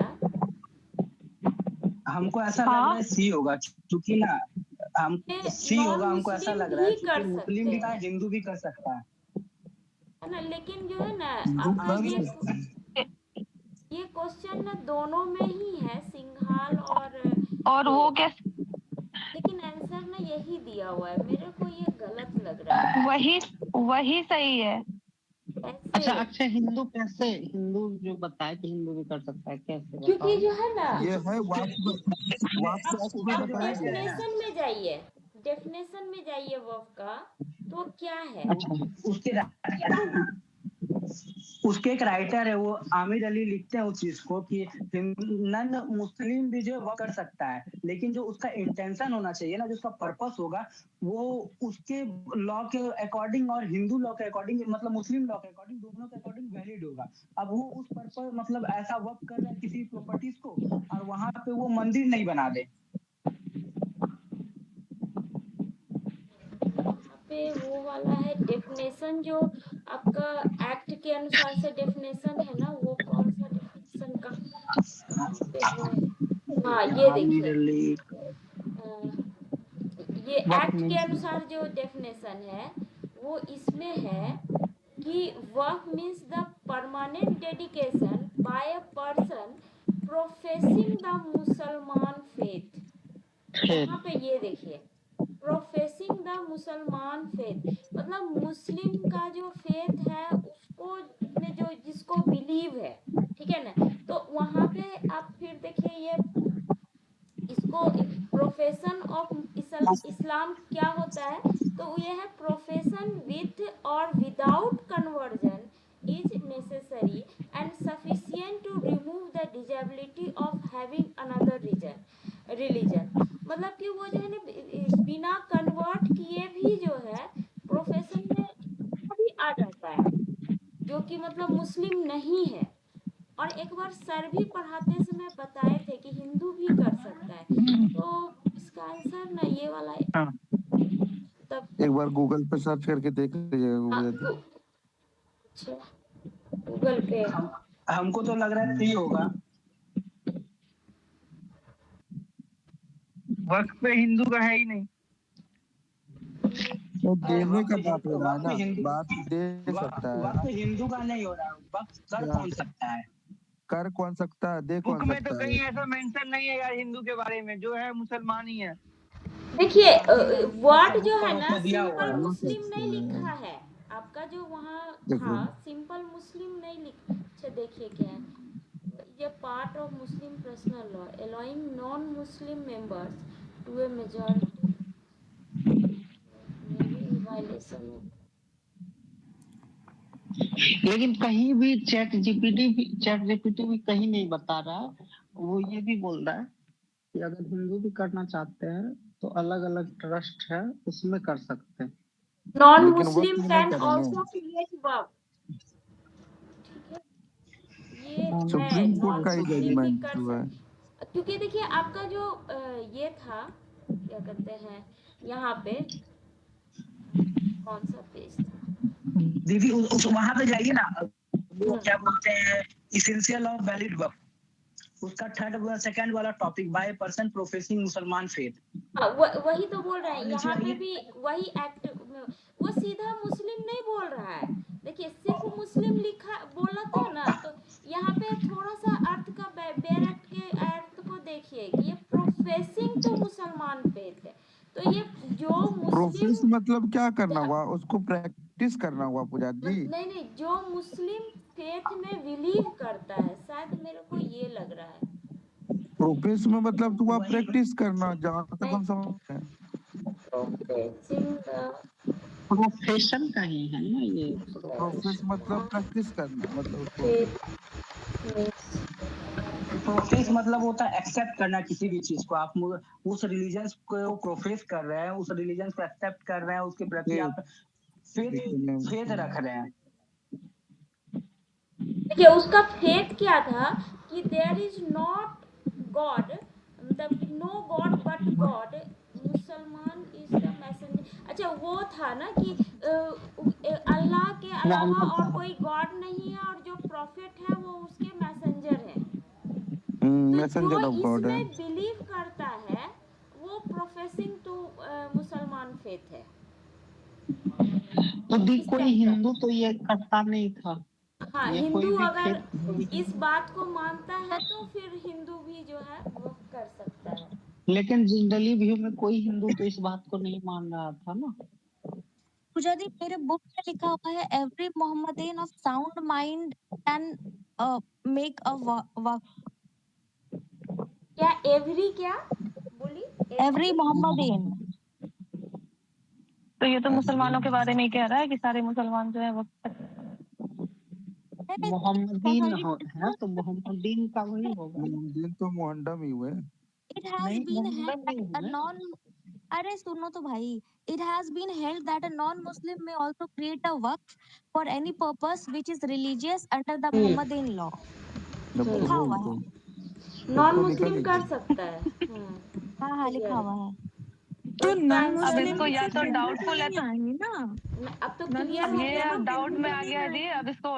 A: हमको ऐसा लग रहा है सी होगा, क्योंकि ना हम सी होगा, हमको ऐसा लग रहा है क्योंकि मुस्लिम भी का हिंदू भी कर सकता है
E: ना, लेकिन जो है ना आपका ये क्वेश्चन ना दोनों में ही है, सिंघाल और
B: वो क्या,
E: लेकिन आंसर ना यही दिया हुआ है, मेरे को ये गलत लग रहा है।
B: वही सही है।
F: अच्छा हिंदू कैसे, हिंदू जो बताए कि हिंदू भी कर सकता है कैसे?
E: क्योंकि जो है ना
C: ये है
E: डेफिनेशन में जाइए, डेफिनेशन में जाइए वर्ब का, तो क्या है?
A: उसके एक राइटर है वो आमिर अली, लिखते हैं उस चीज को कि नन मुस्लिम भी जो है वो कर सकता है, लेकिन जो उसका इंटेंशन होना चाहिए ना, जो उसका पर्पस होगा वो उसके लॉ के अकॉर्डिंग और हिंदू लॉ के अकॉर्डिंग, मतलब मुस्लिम लॉ के अकॉर्डिंग, दोनों के अकॉर्डिंग वैलिड होगा। अब वो उस पर्पस मतलब ऐसा वर्क कर रहा है किसी प्रॉपर्टीज को और वहां पे वो मंदिर नहीं बना दे,
E: पे वो वाला है डेफिनेशन जो आपका एक्ट के अनुसार से डेफिनेशन है ना, वो कौन सा डेफिनेशन कहाँ पे है? हाँ ये देखिए, ये एक्ट के अनुसार जो डेफिनेशन है वो इसमें है कि वह means the permanent dedication by a person professing the मुसलमान फेथ। यहाँ पे ये देखिए प्रोफेसिंग द मुसलमान फेथ, मतलब मुस्लिम का जो फेथ है उसको में जो जिसको बिलीव है, ठीक है ना, तो वहां पे आप फिर देखिए ये इसको प्रोफेशन ऑफ इस्लाम क्या होता है, तो ये है प्रोफेशन विथ और without conversion is necessary and sufficient to remove the disability of having another religion. मतलब कि वो जो है ना बिना कन्वर्ट किए भी जो है प्रोफेशन में भी आ जाता है, जो कि मतलब मुस्लिम नहीं है। और एक बार सर भी पढ़ाते समय बताए थे कि हिंदू भी कर सकता है, तो इसका आंसर ना ये वाला है। तब
C: एक बार गूगल पे सर्च करके देख लीजिएगा।
E: अच्छा गूगल पे
A: हमको तो लग रहा है सी होगा।
G: वक्त पे हिंदू का है ही नहीं,
C: तो देने का बात हो रहा है ना, बात दे सकता है।
A: वक्त हिंदू का नहीं हो रहा, वक्त कर कौन सकता है,
C: कर कौन सकता है, दे कौन
G: बुक में
C: सकता
G: तो
C: है।
G: कहीं ऐसा मेंशन नहीं है यार हिंदू के बारे में, जो है मुसलमान ही है।
E: देखिए वर्ड जो है ना सिंपल मुस्लिम नहीं लिखा है, आपका जो वहाँ था सिंपल मुस्लिम नहीं लिखा। अच्छा देखिए क्या है, ये part of Muslim personal law allowing non Muslim members to a majority question हो।
F: लेकिन कहीं भी चैट जीपीटी भी कहीं नहीं बता रहा है। वो ये भी बोल रहा है कि अगर हिंदू भी करना चाहते हैं तो अलग अलग ट्रस्ट है, उसमें कर सकते हैं।
E: नॉन
C: लेकिन
E: मुस्लिम
C: वक्त नहीं
E: कैन
C: करेंगे।
E: ऑल्सो क्रिएट वर्क, ठीक है, ये है
C: सुप्रीम कोर्ट
E: नॉन
C: का ही
E: मुस्लिम भी
C: जजमेंट
E: कर
C: हुआ है।
E: क्योंकि देखिए आपका जो ये था, क्या कहते हैं, यहाँ पे कौन सा पेज था
A: दीदी वहां पे जाइए ना, वो क्या बोलते हैं, इसेंशियल ऑफ वैलिड वर्क, उसका सेकंड वाला topic, bye person professing Mussalman faith.
E: हाँ, वही तो बोल रहे हैं, यहाँ पे भी वही एक्ट, वो सीधा मुस्लिम नहीं बोल रहा है। देखिए सिर्फ मुस्लिम लिखा बोला था ना, तो यहाँ पे थोड़ा सा अर्थ का बेयर एक्ट के अर्थ को देखिए कि ये प्रोफेसिंग तो मुसलमान फेथ है, तो ये जो
C: प्रोफेस
E: मुस्लिम
C: मतलब क्या करना हुआ, उसको प्रैक्टिस करना हुआ पूजा जी।
E: नहीं, जो मुस्लिम फेथ में बिलीव करता है, शायद मेरे को ये लग रहा है।
C: प्रोफेस में मतलब तो वह प्रैक्टिस करना, जहाँ तक हम समझते हैं।
F: प्रोफेशन का ही है ना ये।
C: प्रोफेस मतलब प्रैक्टिस करना, मतलब उसको
A: प्रोफेस मतलब होता है एक्सेप्ट करना किसी भी चीज को। आप उस रिलीजन को प्रोफेस कर रहे हैं, उस रिलीजन को एक्सेप्ट कर रहे हैं, उसके प्रति आप फेथ रख रहे हैं।
E: देखिए उसका फेथ क्या था कि देयर इज नॉट गॉड, मतलब नो गॉड बट गॉड, मुसलमान इज द मैसेंजर। अच्छा वो था ना कि अल्लाह के अलावा और कोई गॉड नहीं है, और जो प्रॉफिट है वो उसके मैसेंजर है। तो जो
C: ऑफ गॉड है।
E: इसमें बिलीव करता है वो प्रोफेसिंग टू मुसलमान फेथ है।
F: तो कोई हिंदू तो ये करता नहीं था।
E: हाँ,
F: ये
E: हिंदू
F: कोई
E: अगर इस बात को मानता है तो फिर हिंदू भी जो है वो कर सकता है।
F: लेकिन जनरली व्यू में कोई हिंदू तो इस बात को नहीं मान रहा था ना।
B: पूजा दी, मेरे बुक में लिखा हुआ है every Mohammedan of sound mind can make a waqf.
E: क्या एवरी क्या बोली?
B: Every Mohammedan.
D: तो ये तो मुसलमानों के बारे में कह रहा है कि सारे मुसलमान जो है वो
F: मोहम्मदीन है तो मोहम्मदीन का वही होगा।
C: मोहम्मदीन तो मोहम्मदम ही हुए।
B: It has been held that a non अरे सुनो तो भाई, it has been held that a non-Muslim may also create a waqf for any purpose which is religious under the Muhammadan law. लिखा हुआ है।
E: नॉन मुस्लिम कर सकता है।
B: हाँ लिखा हुआ है।
D: तो नॉन मुस्लिम इसको या तो डाउटफुल है तो
E: अब तो क्लियर हो
D: ये
E: गया।
D: डाउट में आ गया जी, अब इसको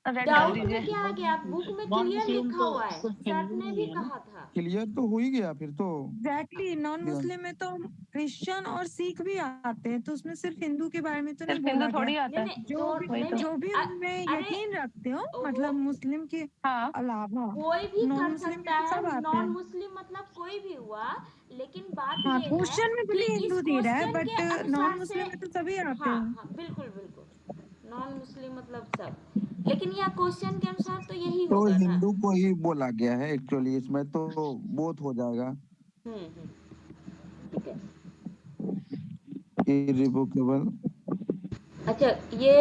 D: रेड कर
E: डाउट
D: दीजिए।
E: में क्या आ गया? बुक में क्लियर लिखा हुआ है, सर ने भी कहा था।
C: क्लियर तो हो ही गया फिर तो।
H: एग्जैक्टली, नॉन मुस्लिम में तो क्रिश्चियन और सिख भी आते हैं, तो उसमें सिर्फ हिंदू के बारे में तो नहीं बोला
D: थोड़ी
H: गया।
D: आता है।
H: जो भी उनमें यकीन रखते हो, मतलब मुस्लिम के अलावा
E: कोई भी
H: नॉन
E: कर
H: मुस्लिम
E: सकता
H: में तो सब
E: है।
H: आते
E: नॉन
H: हैं।
E: मुस्लिम मतलब कोई भी हुआ, लेकिन बात
H: हाँ,
E: ये है
H: क्वेश्चन में
E: कि
H: भले
E: इस
H: हिंदू दे रहा है,
E: क्वेश्चन के
H: बट नॉन
E: अनुसार से
H: मुस्लिम में तो सभी आते
E: हाँ
H: हैं।
E: हाँ बिल्कुल बिल्कुल, नॉन मुस्लिम मतलब सब, लेकिन यह क्वेश्चन के अनुसार तो यही
C: तो
E: होगा ना।
C: हिंदू को ही बोला गया है एक्चुअली, इसमें तो बोथ हो जाएगा।
E: ठीक है।
C: इरिवोकेबल।
E: अच्छा, ये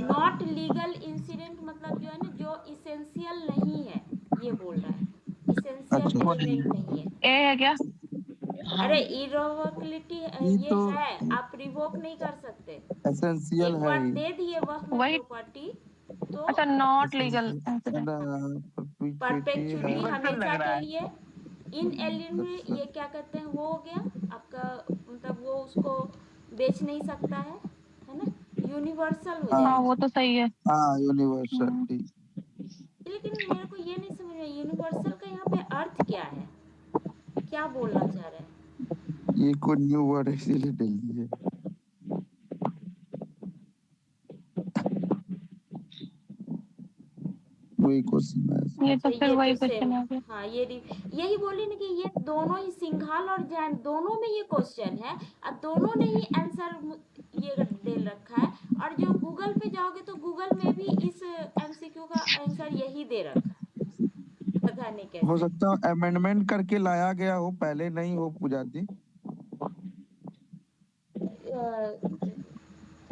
E: नॉट लीगल इंसिडेंट मतलब जो है ना, जो इसेंशियल नहीं है, ये बोल रहा है, इसेंशियल एलिमेंट नहीं है।
D: ए है क्या?
E: अरे इरोवोबिलिटी ये
C: तो
E: है, आप रिवोक नहीं कर सकते।
C: एसेंशियल
E: एक
C: है
E: बार
C: ही।
E: दे दिए वह प्रॉपर्टी तो
D: अच्छा, नॉट लीगल
E: परपेचुअली हमेशा के लिए इनएलियनेबल, ये क्या कहते हैं, वो हो गया आपका, मतलब वो उसको बेच नहीं सकता है ना, यूनिवर्सल हो जाएगा।
D: वो तो सही है।
C: हाँ यूनिवर्सल।
E: लेकिन मेरे को ये नहीं समझ में, यूनिवर्सल का यहाँ पे अर्थ क्या है, क्या बोलना चाह रहे हैं?
C: ये कोई न्यू वर्ड है इसीलिए डाल दीजिए। वही क्वेश्चन है।
D: ये तो फिर वही क्वेश्चन है।
E: हाँ यही बोली ना कि ये दोनों ही, सिंघाल और जैन दोनों में ये क्वेश्चन है, और दोनों ने ही आंसर ये दे रखा है, और जो गूगल पे जाओगे तो गूगल में भी इस एमसीक्यू का आंसर यही दे रखा है, पता नहीं कैसे।
C: हो सकता है अमेंडमेंट करके लाया गया हो, पहले नहीं हो पूजा जी।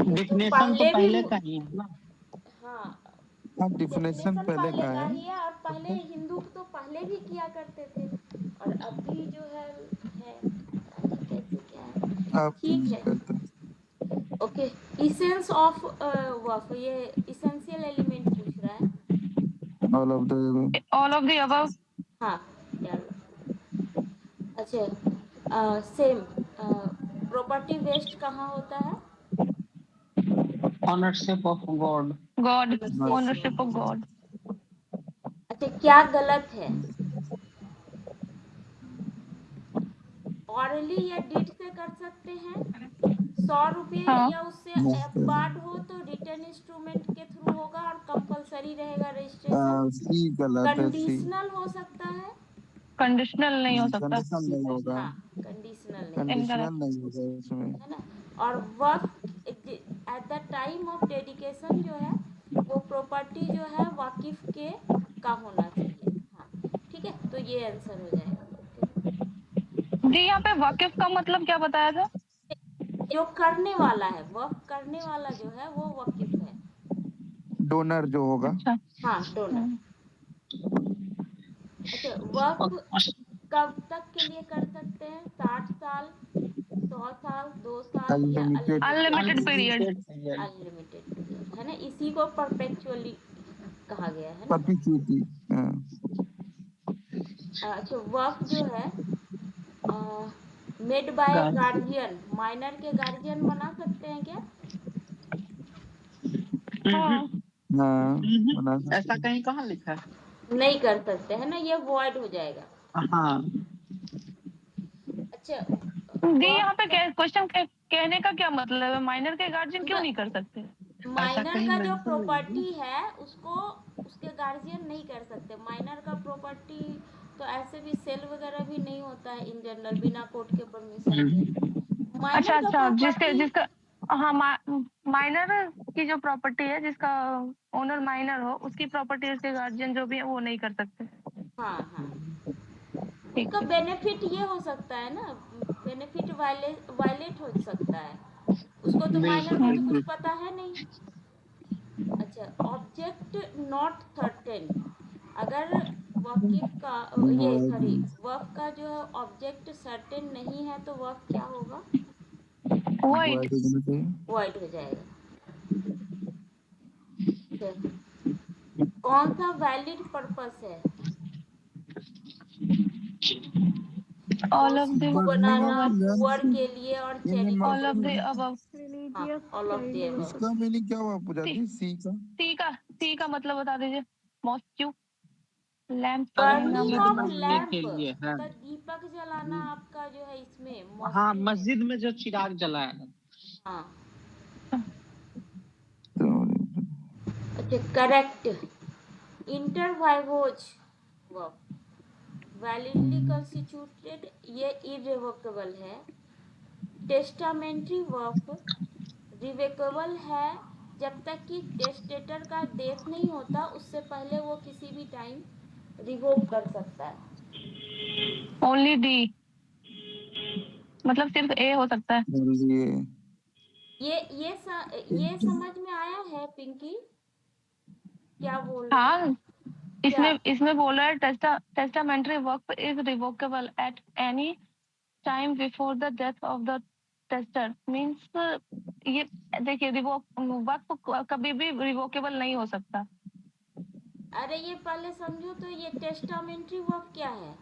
F: डिफिनेशन तो पहले का ही है ना।
E: हाँ,
C: हाँ, डिफिनेशन पहले का
E: का
C: है।
E: ही है, और पहले हिंदू तो पहले भी किया करते थे, और अभी जो है पता नहीं कैसे क्या है।
C: आप
E: ठीक है,
C: करते हैं।
E: ओके। इसेंस ऑफ वफ, ये इसेंशियल एलिमेंट पूछ रहा है।
D: All of the above.
E: हाँ, चलो। अच्छा, सेम प्रॉपर्टी वेस्ट कहाँ होता है?
F: Ownership of God.
D: God, ownership of God.
E: अच्छा, क्या गलत है? ऑरली या डीड से कर सकते हैं, 100 रुपये
D: हाँ।
E: या उससे बार्ड हो तो रिटर्न इंस्ट्रूमेंट के थ्रू होगा और कंपलसरी रहेगा रजिस्ट्रेशन।
C: सी गलत है, सी
E: कंडीशनल हो सकता है,
D: कंडीशनल नहीं हो सकता।
C: कंडीशनल नहीं होगा,
E: हाँ, कंडीशनल नहीं,
C: कंडीशनल नहीं होगा इसमें।
E: है ना। और waqf at the time of dedication जो है वो प्रॉपर्टी जो है वाकिफ के का होना चाहिए। हाँ, ठीक है, तो ये आंसर हो जाएगा। ओके,
D: जी यहाँ पे वाकिफ का मतलब क्या बताया था?
E: जो करने वाला है, वक्फ करने वाला जो है वो वाकिफ है।
C: डोनर जो होगा।
D: अच्छा।
E: हाँ, डोनर। अच्छा, वक्फ कब तक के लिए कर सकते हैं? 60 साल, 100 साल, 2 साल या
D: अनलिमिटेड पीरियड।
E: अनलिमिटेड पीरियड, है ना। इसी को परपेचुअली कहा गया है ना।
C: परपेचुइटी।
E: अच्छा, वक्फ जो है मेड बाय गार्जियन, माइनर के गार्जियन बना सकते हैं क्या?
F: ऐसा कहीं कहाँ लिखा है?
E: नहीं कर सकते, है ना, ये वॉइड हो जाएगा।
F: हाँ।
E: अच्छा,
D: जी यहाँ पे क्वेश्चन कहने का क्या मतलब है? माइनर के गार्जियन क्यों नहीं कर सकते?
E: माइनर का जो प्रॉपर्टी है उसको उसके गार्जियन नहीं कर सकते। माइनर का प्रॉपर्टी तो ऐसे भी सेल वगैरह भी नहीं होता है इन जनरल बिना कोर्ट के परमिशन के।
D: अच्छा, जिसका हाँ, माइनर की जो प्रॉपर्टी है, जिसका ओनर माइनर हो, उसकी प्रॉपर्टी उसके गार्जियन जो भी है वो नहीं कर सकते।
E: हाँ हाँ, उसका बेनिफिट ये हो सकता है ना, बेनिफिट वायलेट हो सकता है, उसको तो माइनर को तो कुछ पता है नहीं। अच्छा, ऑब्जेक्ट नॉट सर्टेन, अगर वाकिफ का ये सॉरी वक्फ का जो है ऑब्जेक्ट सर्टेन नहीं है तो वक्फ क्या होगा? वाइड हो जाएगा। कौन सा वैलिड पर्पस है?
D: All of the
E: banana, poor के लिए और
D: all of the above.
E: All of the above.
C: इसका मीनिंग क्या हुआ पूजा जी?
D: सी का मतलब बता दीजिए। Mosque, lamp,
E: burning of lamp,
F: के लिए है।
E: तो दीपक जलाना आपका जो है इसमें
F: हाँ, मस्जिद में जो चिराग जलाया है।
E: हाँ, अच्छा, करेक्ट। इंटरवाइवोज वर्क वैलिडली कंस्टिट्यूटेड, ये इरेवोकेबल है। टेस्टामेंट्री वर्क रिवेकेबल है जब तक कि टेस्टेटर का डेथ नहीं होता, उससे पहले वो किसी भी टाइम रिवोक कर सकता है।
D: ओनली डी, मतलब सिर्फ ए हो सकता है।
E: ये समझ में आया है पिंकी क्या बोल रहे
D: हाँ, इसमें बोला है testamentary work is revocable at any time before the death of the tester. Means ये देखिए, वर्क कभी भी रिवोकेबल नहीं हो सकता।
E: अरे ये पहले समझो तो, ये टेस्टामेंट्री वर्क क्या है?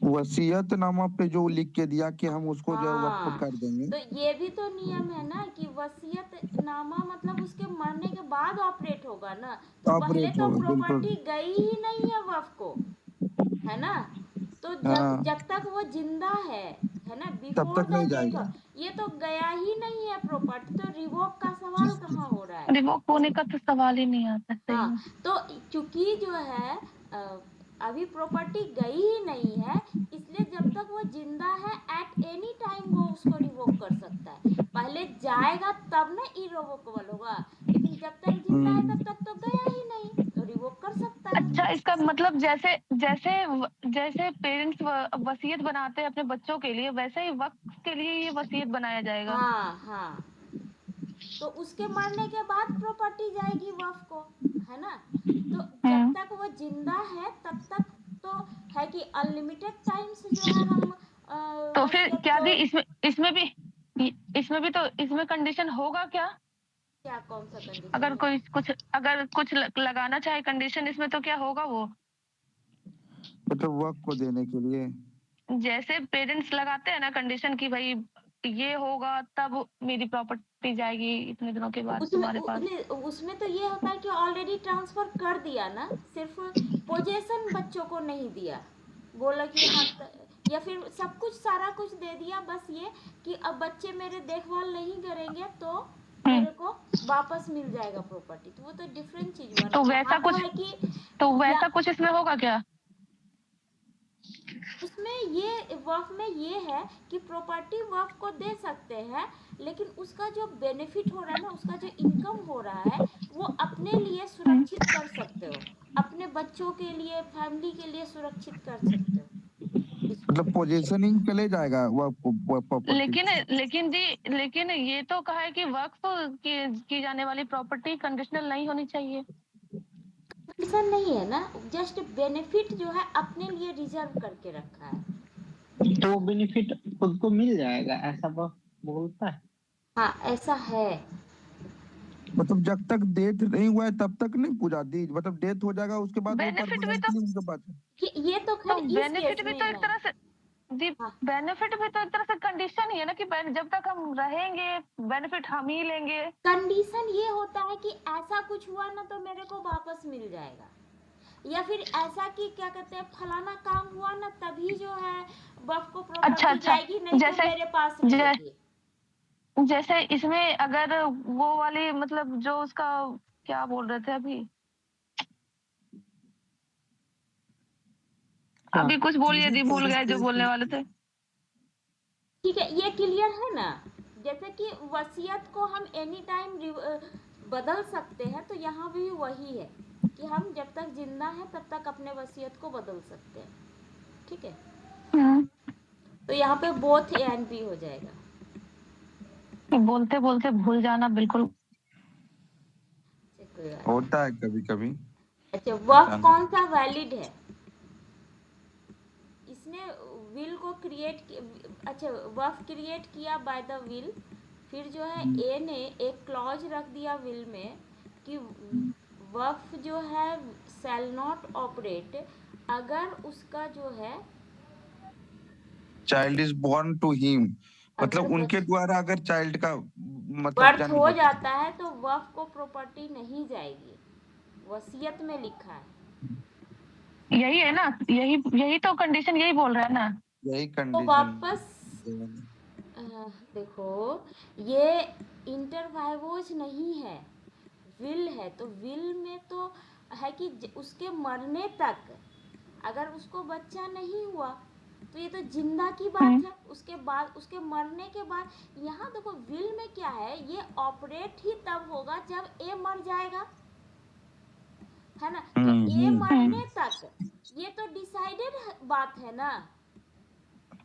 C: वसीयतनामा पे जो लिख के दिया कि हम उसको जो वक्फ कर देंगे।
E: तो ये भी तो नियम है ना कि वसीयतनामा मतलब उसके मरने के बाद ऑपरेट होगा ना, तो पहले तो प्रॉपर्टी गई ही नहीं है वक्फ को, है ना। तो जब तक वो जिंदा है ना, बिफोर द डेथ, ये तो गया ही नहीं है प्रॉपर्टी, तो रिवोक का सवाल कहाँ हो रहा है?
D: रिवोक होने का तो सवाल ही नहीं आता।
E: हाँ, तो चूंकि जो है अभी प्रॉपर्टी गई ही नहीं है, इसलिए जब तक वो जिंदा है एट एनी टाइम वो उसको रिवोक कर सकता है। पहले जाएगा तब ना इरिवोकेबल होगा, लेकिन जब तक जिंदा है तब तक तो गया ही नहीं, तो रिवोक कर सकता है।
D: अच्छा, इसका मतलब जैसे पेरेंट्स वसीयत बनाते हैं अपने बच्चों के लिए, वैसे ही वक्त के लिए ये वसीयत बनाया जाएगा।
E: हाँ हाँ, तो उसके मरने के बाद प्रॉपर्टी जाएगी वफ को, है ना। तो जब तक वो जिंदा है तब तक तो है कि अनलिमिटेड टाइम्स जो है हम
D: तो फिर
E: वसीयत
D: क्या
E: को
D: दी इसमें भी तो इसमें कंडीशन होगा क्या?
E: क्या कौन सा कंडीशन
D: अगर
E: होगा?
D: कोई कुछ लगाना चाहे कंडीशन इसमें तो क्या होगा वो?
C: मतलब वक्त को देने के लिए
D: जैसे पेरेंट्स लगाते हैं ना कंडीशन की भाई ये होगा तब मेरी प्रॉपर्टी जाएगी इतने दिनों के बाद तुम्हारे पास।
E: उसमें तो ये होता है कि ऑलरेडी ट्रांसफर कर दिया ना, सिर्फ पोजेशन बच्चों को नहीं दिया, बोला कि हाँ या फिर सब कुछ सारा कुछ दे दिया, बस ये कि अब बच्चे मेरे देखभाल नहीं करेंगे तो मेरे को वापस मिल जाएगा प्रॉपर्टी, तो वो तो डिफरेंट चीज हुआ ना।
D: तो वैसा
E: यहाँ तो
D: कुछ
E: है कि
D: तो वैसा कुछ इसमें होगा क्या?
E: उसमें ये वफ में ये है कि प्रॉपर्टी वफ को दे सकते हैं, लेकिन उसका जो बेनिफिट हो रहा है ना, उसका जो इनकम हो रहा है वो अपने लिए सुरक्षित कर सकते हो, अपने बच्चों के लिए, फैमिली के लिए सुरक्षित कर सकते हो।
C: मतलब पोजीशनिंग चले जाएगा वो प्रॉपर्टी।
D: लेकिन ये तो कहा है कि वक्फ की जाने वाली प्रॉपर्टी कंडीशनल नहीं होनी चाहिए।
E: कंडीशन नहीं है ना, जस्ट बेनिफिट जो है अपने लिए रिजर्व करके रखा है,
F: तो बेनिफिट खुद को मिल जाएगा ऐसा बोलता है।
E: हाँ ऐसा है।
C: मतलब जब तक डेथ नहीं हुआ है तब तक नहीं पूजा दी, मतलब डेथ हो जाएगा उसके बाद वो
D: बेनिफिट भी
C: परमानेंटली उनके पास।
E: ये तो खैर इस
D: बेनिफिट
E: केस
D: भी
E: में
D: तो एक
E: नहीं।
D: तरह से बेनिफिट भी तो एक तरह से कंडीशन ही है ना कि जब तक हम रहेंगे बेनिफिट हम ही लेंगे।
E: कंडीशन ये होता है कि ऐसा कुछ हुआ ना तो मेरे को वापस मिल जाएगा, या फिर ऐसा कि क्या कहते हैं फलाना काम हुआ ना तभी जो है वफ को प्रॉपर्टी जाएगी, नहीं तो मेरे पास रहेगी।
D: जैसे इसमें अगर वो वाली मतलब जो उसका क्या बोल रहे थे अभी कुछ बोलिए दी, भूल गए जो बोलने वाले थे।
E: ठीक है, ये क्लियर है ना। जैसे कि वसीयत को हम एनी टाइम बदल सकते हैं, तो यहाँ भी वही है कि हम जब तक जिंदा हैं तब तक अपने वसीयत को बदल सकते हैं, ठीक है। तो यहाँ पे बोथ ए एंड बी हो जाएगा।
D: बोलते बोलते भूल जाना बिल्कुल
C: होता है कभी कभी।
E: अच्छा, वफ कौन सा वैलिड है? इसने विल को अच्छा वफ क्रिएट किया बाय द विल, फिर जो है ए ने एक क्लॉज रख दिया विल में कि वफ जो है शैल नॉट ऑपरेट अगर उसका जो है
C: child is born to him, मतलब उनके द्वारा अगर चाइल्ड का मतलब
E: बर्थ
C: जन्म
E: हो जाता है तो वफ को प्रॉपर्टी नहीं जाएगी, वसीयत में लिखा है।
D: यही है ना, यही तो कंडीशन यही बोल रहा है ना,
C: यही कंडीशन।
E: तो वापस देखो ये इंटरवाइवोज नहीं है, विल है, तो विल में तो है कि उसके मरने तक अगर उसको बच्चा नहीं हुआ तो ये तो जिंदा की बात है, उसके बाद उसके मरने के बाद। यहाँ देखो विल में क्या है, ये ऑपरेट ही तब होगा जब ए मर जाएगा, है ना। तो ए मरने तक ये तो डिसाइडेड बात है ना,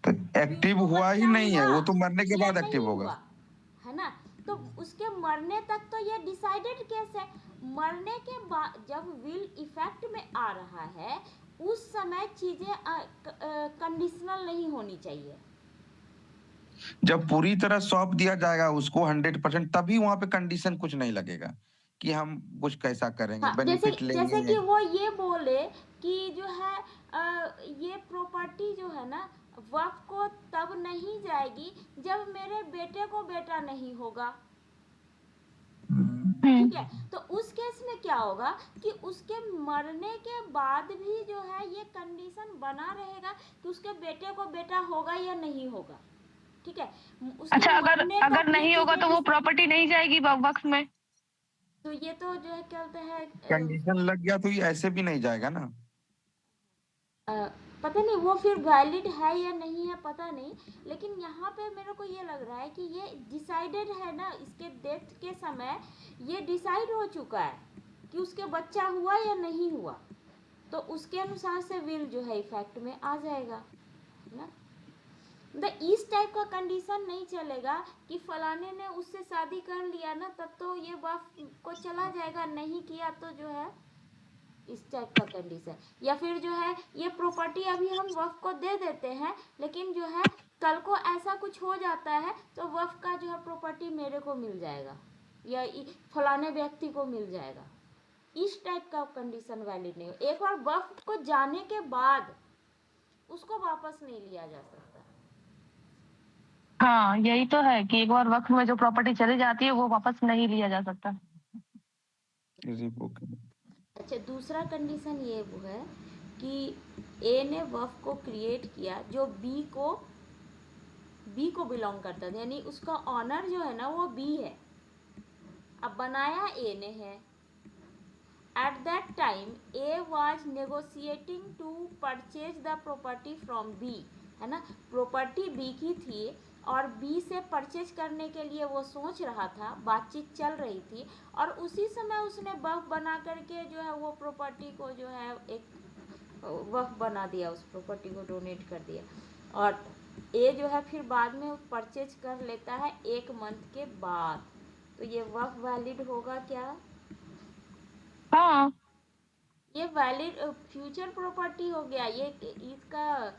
C: तो एक्टिव हुआ ही नहीं है, वो तो मरने के बाद एक्टिव होगा,
E: है ना। तो उसके मरने तक तो ये डिसाइडेड केस है, मरने के बाद जब विल इफेक्ट में आ रहा है उस समय चीजें कंडीशनल नहीं होनी चाहिए।
C: जब पूरी तरह सौंप दिया जाएगा उसको 100%, तभी वहां पे कंडीशन कुछ नहीं लगेगा कि हम कुछ कैसा करेंगे,
E: हाँ,
C: बेनिफिट लेंगे।
E: जैसे कि वो ये बोले कि जो है ये प्रॉपर्टी जो है ना वफ को तब नहीं जाएगी जब मेरे बेटे को बेटा नहीं होगा, ठीक है। तो उस केस में क्या होगा कि उसके मरने के बाद भी जो है ये कंडीशन बना रहेगा कि उसके बेटे को बेटा होगा या नहीं होगा, ठीक है।
D: अच्छा, अगर नहीं होगा तो वो प्रॉपर्टी नहीं जाएगी वक्फ में,
E: तो ये तो जो है क्या बोलते हैं
C: कंडीशन लग गया तो ये ऐसे भी नहीं जाएगा ना।
E: पता नहीं वो फिर वैलिड है या नहीं है पता नहीं, लेकिन यहाँ पे मेरे को ये लग रहा है कि ये डिसाइडेड है ना, इसके डेथ के समय ये डिसाइड हो चुका है कि उसके बच्चा हुआ या नहीं हुआ, तो उसके अनुसार से विल जो है इफेक्ट में आ जाएगा, है ना। इस टाइप का कंडीशन नहीं चलेगा कि फलाने ने उससे शादी कर लिया ना तब तो ये वक्फ को चला जाएगा, नहीं किया तो जो है इस टाइप का कंडीशन। या फिर जो है ये प्रॉपर्टी अभी हम वक्फ को दे देते हैं, लेकिन जो है कल को ऐसा कुछ हो जाता है तो वक्फ का जो है प्रॉपर्टी मेरे को मिल जाएगा या फलाने व्यक्ति को मिल जाएगा। इस टाइप का कंडीशन वैलिड नहीं हो। एक बार वक्फ को जाने के बाद उसको वापस नहीं लिया जा सकता।
D: हाँ, यही तो है कि एक बार वक्त में जो प्रॉपर्टी चली जाती है वो वापस नहीं लिया जा सकता।
E: अच्छा, दूसरा कंडीशन ये वो है कि ए ने वक्फ को क्रिएट किया जो बी को बिलोंग करता था, यानी उसका ऑनर जो है ना वो बी है। अब बनाया ए ने है। At that time, A was negotiating to purchase the property from B, है ना। प्रॉपर्टी B की थी और B से परचेज करने के लिए वो सोच रहा था, बातचीत चल रही थी, और उसी समय उसने वक्फ बना करके जो है वो प्रॉपर्टी को जो है एक वक्फ बना दिया, उस प्रॉपर्टी को डोनेट कर दिया। और ए जो है फिर बाद में परचेज कर लेता है 1 मंथ के बाद, तो ये वक्फ वैलिड होगा क्या?
D: हाँ,
E: ये वैलिड फ्यूचर प्रॉपर्टी हो गया। ये इसका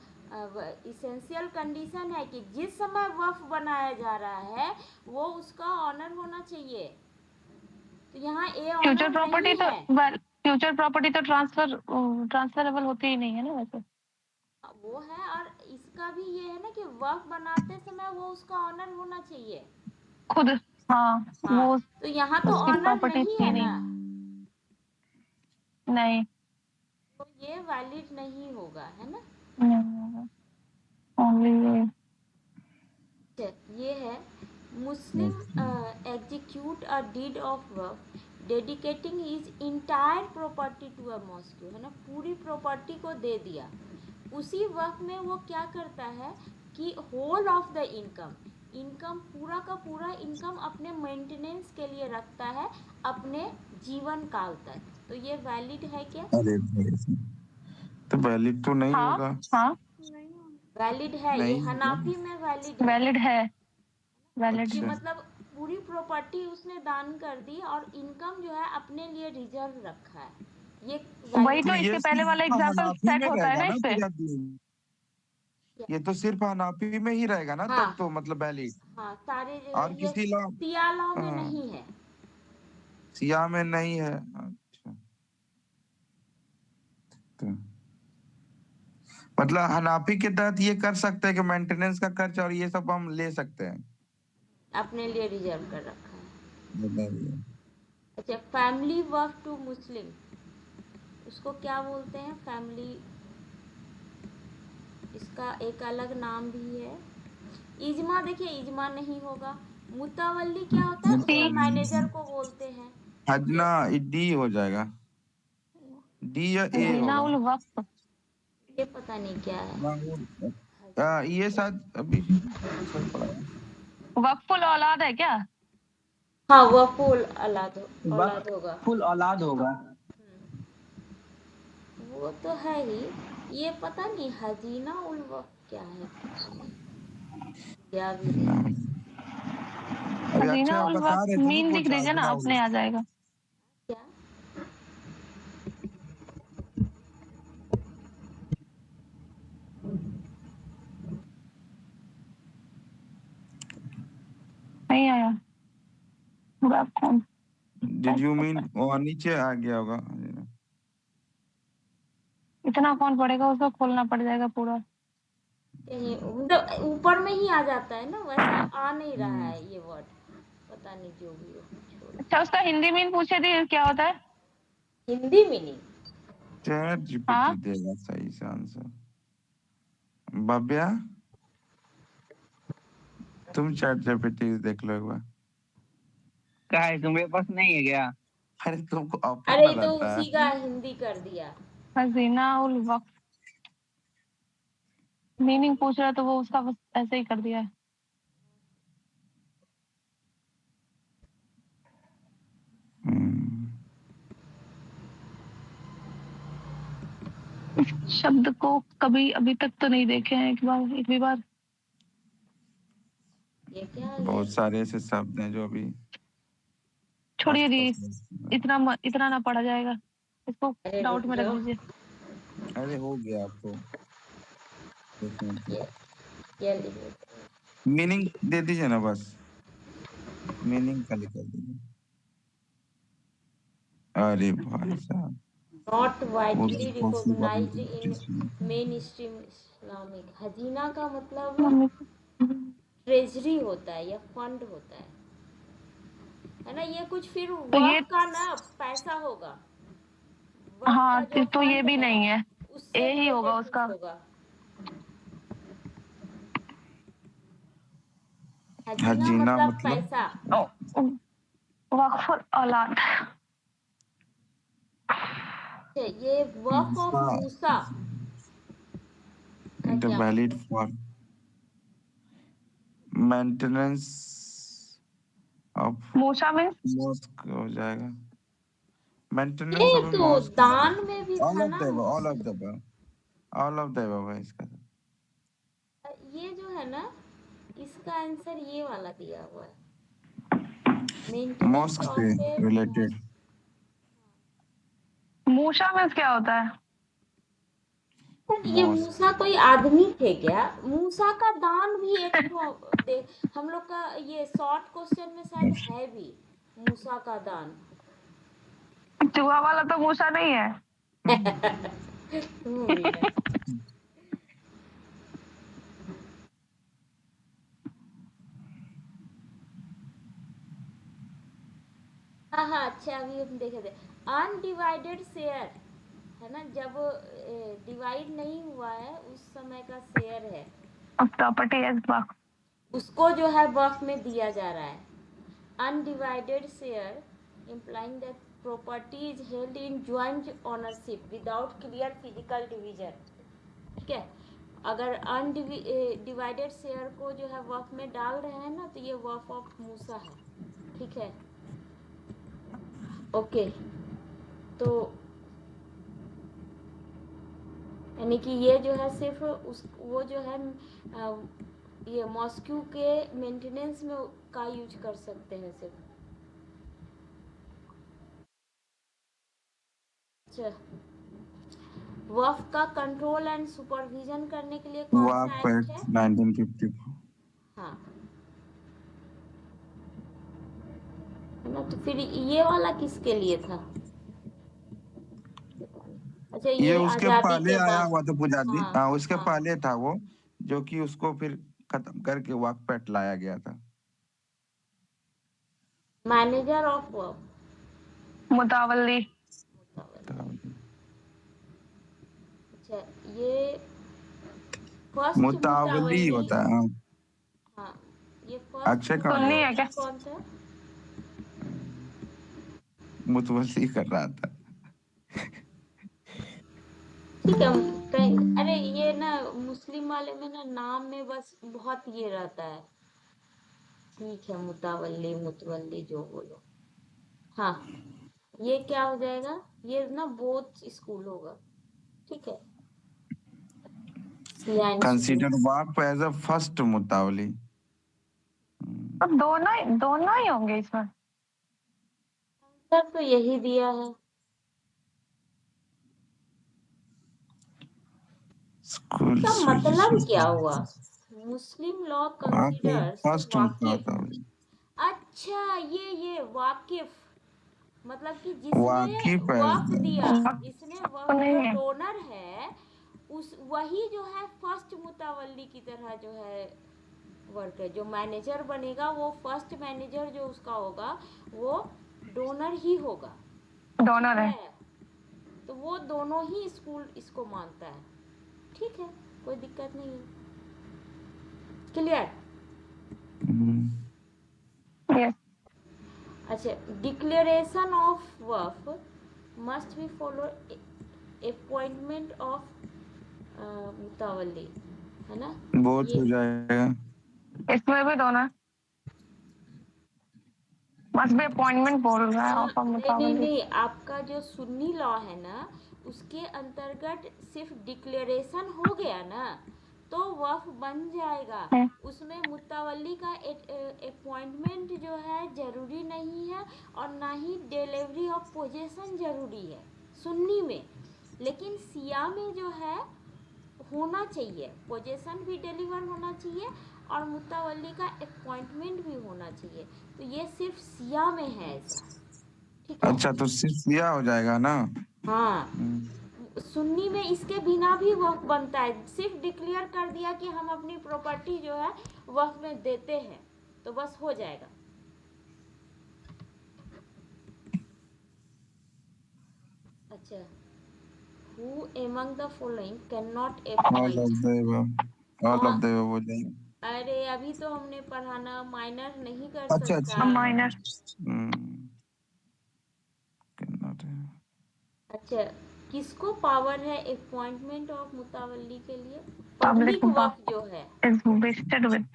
E: इसेंशियल कंडीशन है कि जिस समय वक्फ बनाया जा रहा है वो उसका ऑनर होना चाहिए। तो यहाँ ए
D: फ्यूचर
E: ऑनर
D: प्रॉपर्टी
E: नहीं
D: तो
E: है।
D: फ्यूचर प्रॉपर्टी तो ट्रांसफरेबल होती ही नहीं है ना वैसे।
E: वो है, और इसका भी ये है ना कि वक्फ बनाते समय वो उसका ऑनर होना चाहिए
D: खुद। हाँ,
E: हाँ,
D: वो
E: तो यहाँ तो
D: उसकी
E: ऑनर
D: प्रॉपर्टी
E: नहीं
D: थी
E: है
D: नहीं।
E: ना,
D: नहीं,
E: तो ये वैलिड नहीं होगा, है ना।
D: ओनली
E: ये है Muslim execute a deed of work dedicating his entire property to a mosque, है ना। पूरी प्रॉपर्टी को दे दिया। उसी वक्त में वो क्या करता है कि होल ऑफ द इनकम पूरा का पूरा इनकम अपने मेंटेनेंस के लिए रखता है अपने जीवन काल तक। तो ये वैलिड है क्या?
C: अरे तो वैलिड तो नहीं
D: हाँ,
C: होगा।
D: हाँ,
E: वैलिड है, ये
C: नहीं
E: हनाफी में वैलिड है।
D: वैलिड है, वैलिड
E: कि
C: अच्छा।
E: मतलब पूरी प्रॉपर्टी उसने दान कर दी और इनकम जो है अपने लिए रिजर्व रखा है, ये
D: वही
C: तो
D: तो
C: ये
D: इसके पहले वाला
C: सिर्फ
D: एग्जाम्पल
C: हनाफी
D: सेट
C: में
D: होता है
C: रहेगा
D: ना
C: ना
D: इस पे।
C: पूरा दिन, ये तो सिर्फ हनाफी में ही रहेगा ना
E: हाँ
C: तब तो मतलब वैलिड।
E: हाँ, सारे
C: और
E: ये
C: किसी लॉ
E: सिया लॉ में
C: हाँ,
E: नहीं है।
C: सिया में नहीं है। अच्छा, तो मतलब हनाफी के तहत ये कर सकते हैं कि मेंटेनेंस का खर्च और ये सब हम ले सकते हैं,
E: अपने लिए रिजर्व कर रखा है।
C: बताइए।
E: अच्छा, फैमिली वर्क टू मुस्लिम, उसको क्या बोलते हैं? फैमिली, इसका एक अलग नाम भी है। इजमा, देखिए इजमा नहीं होगा। मुतावल्ली क्या होता है? उसका मैनेजर को बोलते हैं।
C: हजना डी हो जाएगा, डी या ए
D: जीनाउल
C: होगा।
D: वक्फ।
E: ये पता नहीं क्या है।
C: ये शायद अभी सही पड़ा है।
D: वक्फुल औलाद है क्या?
E: हाँ, वफुल औलाद होगा।
A: वक्फुल औलाद होगा।
E: वो तो है ही। ये पता नहीं हजीना उल वक्त क्या है, या भी नहीं।
C: अभी
D: हजीना
C: अच्छा
D: उल
C: बता
D: वक्फ
C: रहे थे ना
D: मीन लिख
C: कुछ
D: दीजिए ना, अपने आ जाएगा।
E: क्या?
D: नहीं आया वक्फ कौन?
C: डिड यू मीन वो नीचे आ गया होगा।
D: इतना कौन पड़ेगा, उसको खोलना पड़ जाएगा पूरा।
E: मतलब ऊपर में ही आ जाता है ना, वैसा आ नहीं रहा है ये वर्ड, पता नहीं जो भी हो।
D: अच्छा, उसका हिंदी मीन पूछे थे क्या होता है?
E: हिंदी मीनिंग
C: चैट जीपीटी
D: हाँ,
C: देगा सही से आंसर। भव्या तुम चैट जीपीटी देख लो एक बार।
G: क्या है तुम्हारे पास नहीं है क्या?
C: अरे तुमको
E: अरे
C: ओपन
E: ये तो
C: रहता
E: उसी
C: है।
E: का हिंदी कर दिया।
D: हजीना उल वक्फ मीनिंग पूछ रहा है तो वो उसका बस ऐसे ही कर दिया है। इस शब्द को कभी अभी तक तो नहीं देखे हैं, एक भी बार।
E: ये क्या आ गया?
C: बहुत सारे ऐसे शब्द हैं जो अभी
D: छोड़िए दी,
C: हस्तक्षेप
D: इतना ना पढ़ा जाएगा, इसको
E: अरे
D: डाउट
E: रुक
D: में रख
E: जाओ,
D: दीजिए।
C: अरे हो गया आपको एक मिनट
E: क्या लिखे?
C: मीनिंग दे दीजिए ना, बस मीनिंग खाली कर दीजिए। अरे भाई साहब,
E: नॉट वाइडली
C: उर्दू को
E: रिकॉग्नाइज्ड इन मेन स्ट्रीम इस्लामिक। हजीना का मतलब ट्रेजरी होता है या फंड होता है ना? ये कुछ फिर
D: तो ये
E: वक्फ का ना पैसा होगा, वक्फ
D: हाँ,
E: का जो
D: तो ये
E: फंड
D: भी नहीं है,
E: उससे
D: ए ही होगा
E: रिलेटेड कुछ
D: उसका।
E: होगा। हजीना
C: हजीना
E: मतलब
C: मतलब
E: पैसा।
D: वक्फ औलाद।
E: ये वक्फ ऑफ मूसा का
C: द
E: क्या
C: वैलिड
E: मतलब?
C: फॉर मेंटेनेंस ऑफ
D: मूसा मीन्स
C: मॉस्क हो जाएगा, मेंटेनेंस
E: ये
C: ऑफ
E: तो
C: मॉस्क,
E: दान में भी
C: ऑल
E: था
C: ऑफ
E: ना।
C: The above, all of the above, all of the above है इसका।
E: ये जो है ना, इसका आंसर ये वाला दिया हुआ है, मेंटेनेंस
C: मॉस्क से
E: of A
C: related.
D: Musa means क्या होता है?
E: ये मूसा कोई आदमी थे क्या? मूसा का दान भी एक हम लोग का ये शॉर्ट क्वेश्चन में शायद है भी, मूसा का दान।
D: चूहा वाला तो मूसा नहीं है।
E: वो भी है। हाँ, अच्छा अभी हम देखे थे अनडिवाइडेड शेयर है ना, जब डिवाइड नहीं हुआ है उस समय का शेयर है,
D: प्रॉपर्टी एज वक्फ।
E: उसको जो है वक्फ में दिया जा रहा है। Undivided share implying that property is held in joint ownership without clear physical division। ठीक है, अगर अनडिवाइडेड शेयर को जो है वक्फ में डाल रहे हैं ना, तो ये वक्फ ऑफ मूसा है। ठीक है, ओके, तो यानी कि ये जो है सिर्फ वो जो है ये मॉस्क्यू के मेंटेनेंस में का यूज कर सकते हैं सिर्फ। अच्छा, वक्फ का कंट्रोल एंड सुपरविजन करने के लिए कौन सा एक्ट है?
C: 1954।
E: हाँ, है ना, तो फिर ये वाला किसके लिए था? अच्छा,
C: ये उसके
E: आजादी
C: पहले
E: के
C: आया
E: बाद।
C: हुआ था पुजारी,
E: हाँ,
C: हाँ उसके
E: हाँ।
C: पहले था वो, जो कि उसको फिर खत्म करके वक्त पे लाया गया था।
E: मैनेजर ऑफ वक्फ,
D: मुतावल्ली।
E: अच्छा, ये फर्स्ट
C: मुतावली होता है।
E: हाँ, ये फर्स्ट
C: अक्षय कहाँ
D: सुन्नी
C: गया?
D: है क्या?
E: कौन था?
C: मुतवली कर रहा था।
E: ठीक है, अरे ये ना मुस्लिम वाले में ना नाम में बस बहुत ये रहता है। ठीक है, मुतावल्ली मुतवल्ली जो बोलो। हाँ, ये क्या हो जाएगा? ये ना बोथ स्कूल होगा। ठीक है,
C: consider waqf as a first mutawalli.
D: तो दोनों ही होंगे इसमें।
E: आंसर तो यही दिया है।
C: स्कूल
E: इसका मतलब क्या हुआ? मुस्लिम लॉ कंसीडर्स
C: फर्स्ट
E: वाकिफ।
C: मुतावली।
E: अच्छा, ये वाकिफ मतलब कि जिसने
C: वाकिफ
E: वक्फ
C: है।
E: दिया, जिसने वक्फ
D: नहीं
E: जो
D: है।
E: डोनर है, उस वही जो है फर्स्ट मुतावल्ली की तरह जो है वर्क है। जो मैनेजर बनेगा वो फर्स्ट मैनेजर जो उसका होगा वो डोनर ही होगा।
D: डोनर है।
E: तो वो दोनों ही स्कूल इसको मानता है। ठीक है, कोई दिक्कत नहीं है। क्लियर?
D: यस।
E: अच्छा, declaration of waqf must be follow appointment of mutawalli, है ना?
C: बहुत हो जाएगा।
D: इसमें भी डोनर मस्ट बी अपॉइंटमेंट बोल रहा है ऑफ मुतावल्ली।
E: नहीं, आपका जो सुन्नी लॉ है ना, उसके अंतर्गत सिर्फ डिक्लेरेशन हो गया ना, तो वक्फ बन जाएगा। उसमें मुत्तावल्ली का अपॉइंटमेंट जो है जरूरी नहीं है और ना ही डिलीवरी ऑफ पोजीशन जरूरी है सुन्नी में, लेकिन शिया में जो है होना चाहिए, पोजीशन भी डिलीवर होना चाहिए और मुत्तावल्ली का अपॉइंटमेंट भी होना चाहिए। तो ये सिर्फ शिया में है ऐसा, ठीक है।
C: अच्छा, तो सिर्फ शिया हो जाएगा ना?
E: हाँ, सुन्नी में इसके बिना भी वक्फ बनता है, सिर्फ डिक्लेयर कर दिया कि हम अपनी प्रॉपर्टी जो है वक्फ में देते हैं तो बस हो जाएगा। अच्छा, who among the following cannot
C: all
E: appoint?
C: Of the above, all of the above हो जाएगा।
E: अरे अभी तो हमने पढ़ाना, माइनर नहीं कर
C: अच्छा
E: सकता।
C: अच्छा,
D: माइनर
E: अच्छा, किसको पावर है अपॉइंटमेंट ऑफ मुतावल्ली के लिए?
D: पब्लिक
E: पब्लिक वक्फ जो है,
D: इज वेस्टेड विद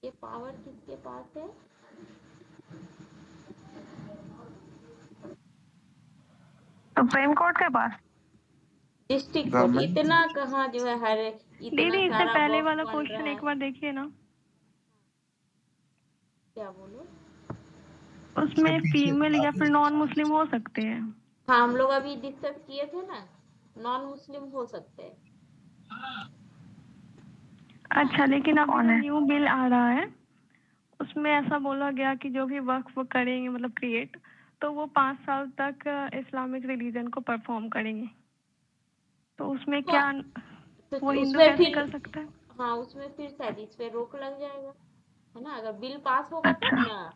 E: ये पावर किसके पास है?
D: सुप्रीम कोर्ट के पास।
E: District court.
C: गवर्नमेंट।
E: इतना कहाँ जो है हर इतना
D: दीदी इससे
E: सारा
D: पहले
E: वक्फ
D: वाला
E: बन
D: क्वेश्चन
E: रहा
D: एक
E: है।
D: बार देखिए ना,
E: क्या बोलो?
D: उसमें फीमेल या फिर नॉन मुस्लिम हो सकते हैं।
E: हाँ, हम लोग अभी डिस्कस किए थे ना, नॉन मुस्लिम हो सकते हैं।
D: अच्छा, लेकिन अब न्यू बिल आ रहा है, उसमें ऐसा बोला गया कि जो भी वक्फ करेंगे मतलब क्रिएट, तो वो 5 साल तक इस्लामिक रिलीजन को परफॉर्म करेंगे। तो उसमें क्या
E: तो
D: वो हिंदू
E: उसमें
D: कैसे
E: फिर
D: कर सकता है?
E: हाँ, उसमें फिर शायद इस पे रोक लग जाएगा, है ना, अगर बिल पास होगा तब ना,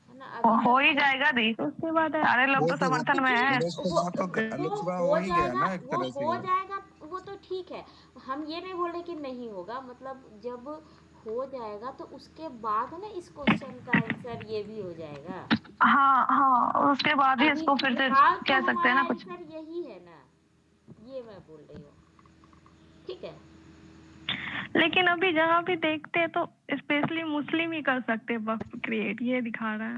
E: है ना। अभी
D: हो ही जाएगा दी, उसके बाद सारे लोग तो समर्थन में है।
C: लोकसभा
E: वो
C: हो ही गया
E: जाएगा,
C: ना एक
E: वो
C: तरह से।
E: हो जाएगा, वो तो ठीक है। हम ये नहीं बोल रहे कि नहीं होगा, मतलब जब हो जाएगा तो उसके बाद ना इस क्वेश्चन का आंसर ये भी हो जाएगा।
D: हाँ हाँ, उसके बाद ही इसको फिर से
E: फिलहाल तो
D: कह सकते हैं ना
E: हमारा
D: कुछ।
E: आंसर यही है ना, ये मैं बोल रही हूँ, ठीक है।
D: लेकिन अभी जहाँ भी देखते हैं तो स्पेशली मुस्लिम ही कर सकते हैं वक्फ क्रिएट, ये दिखा रहा है।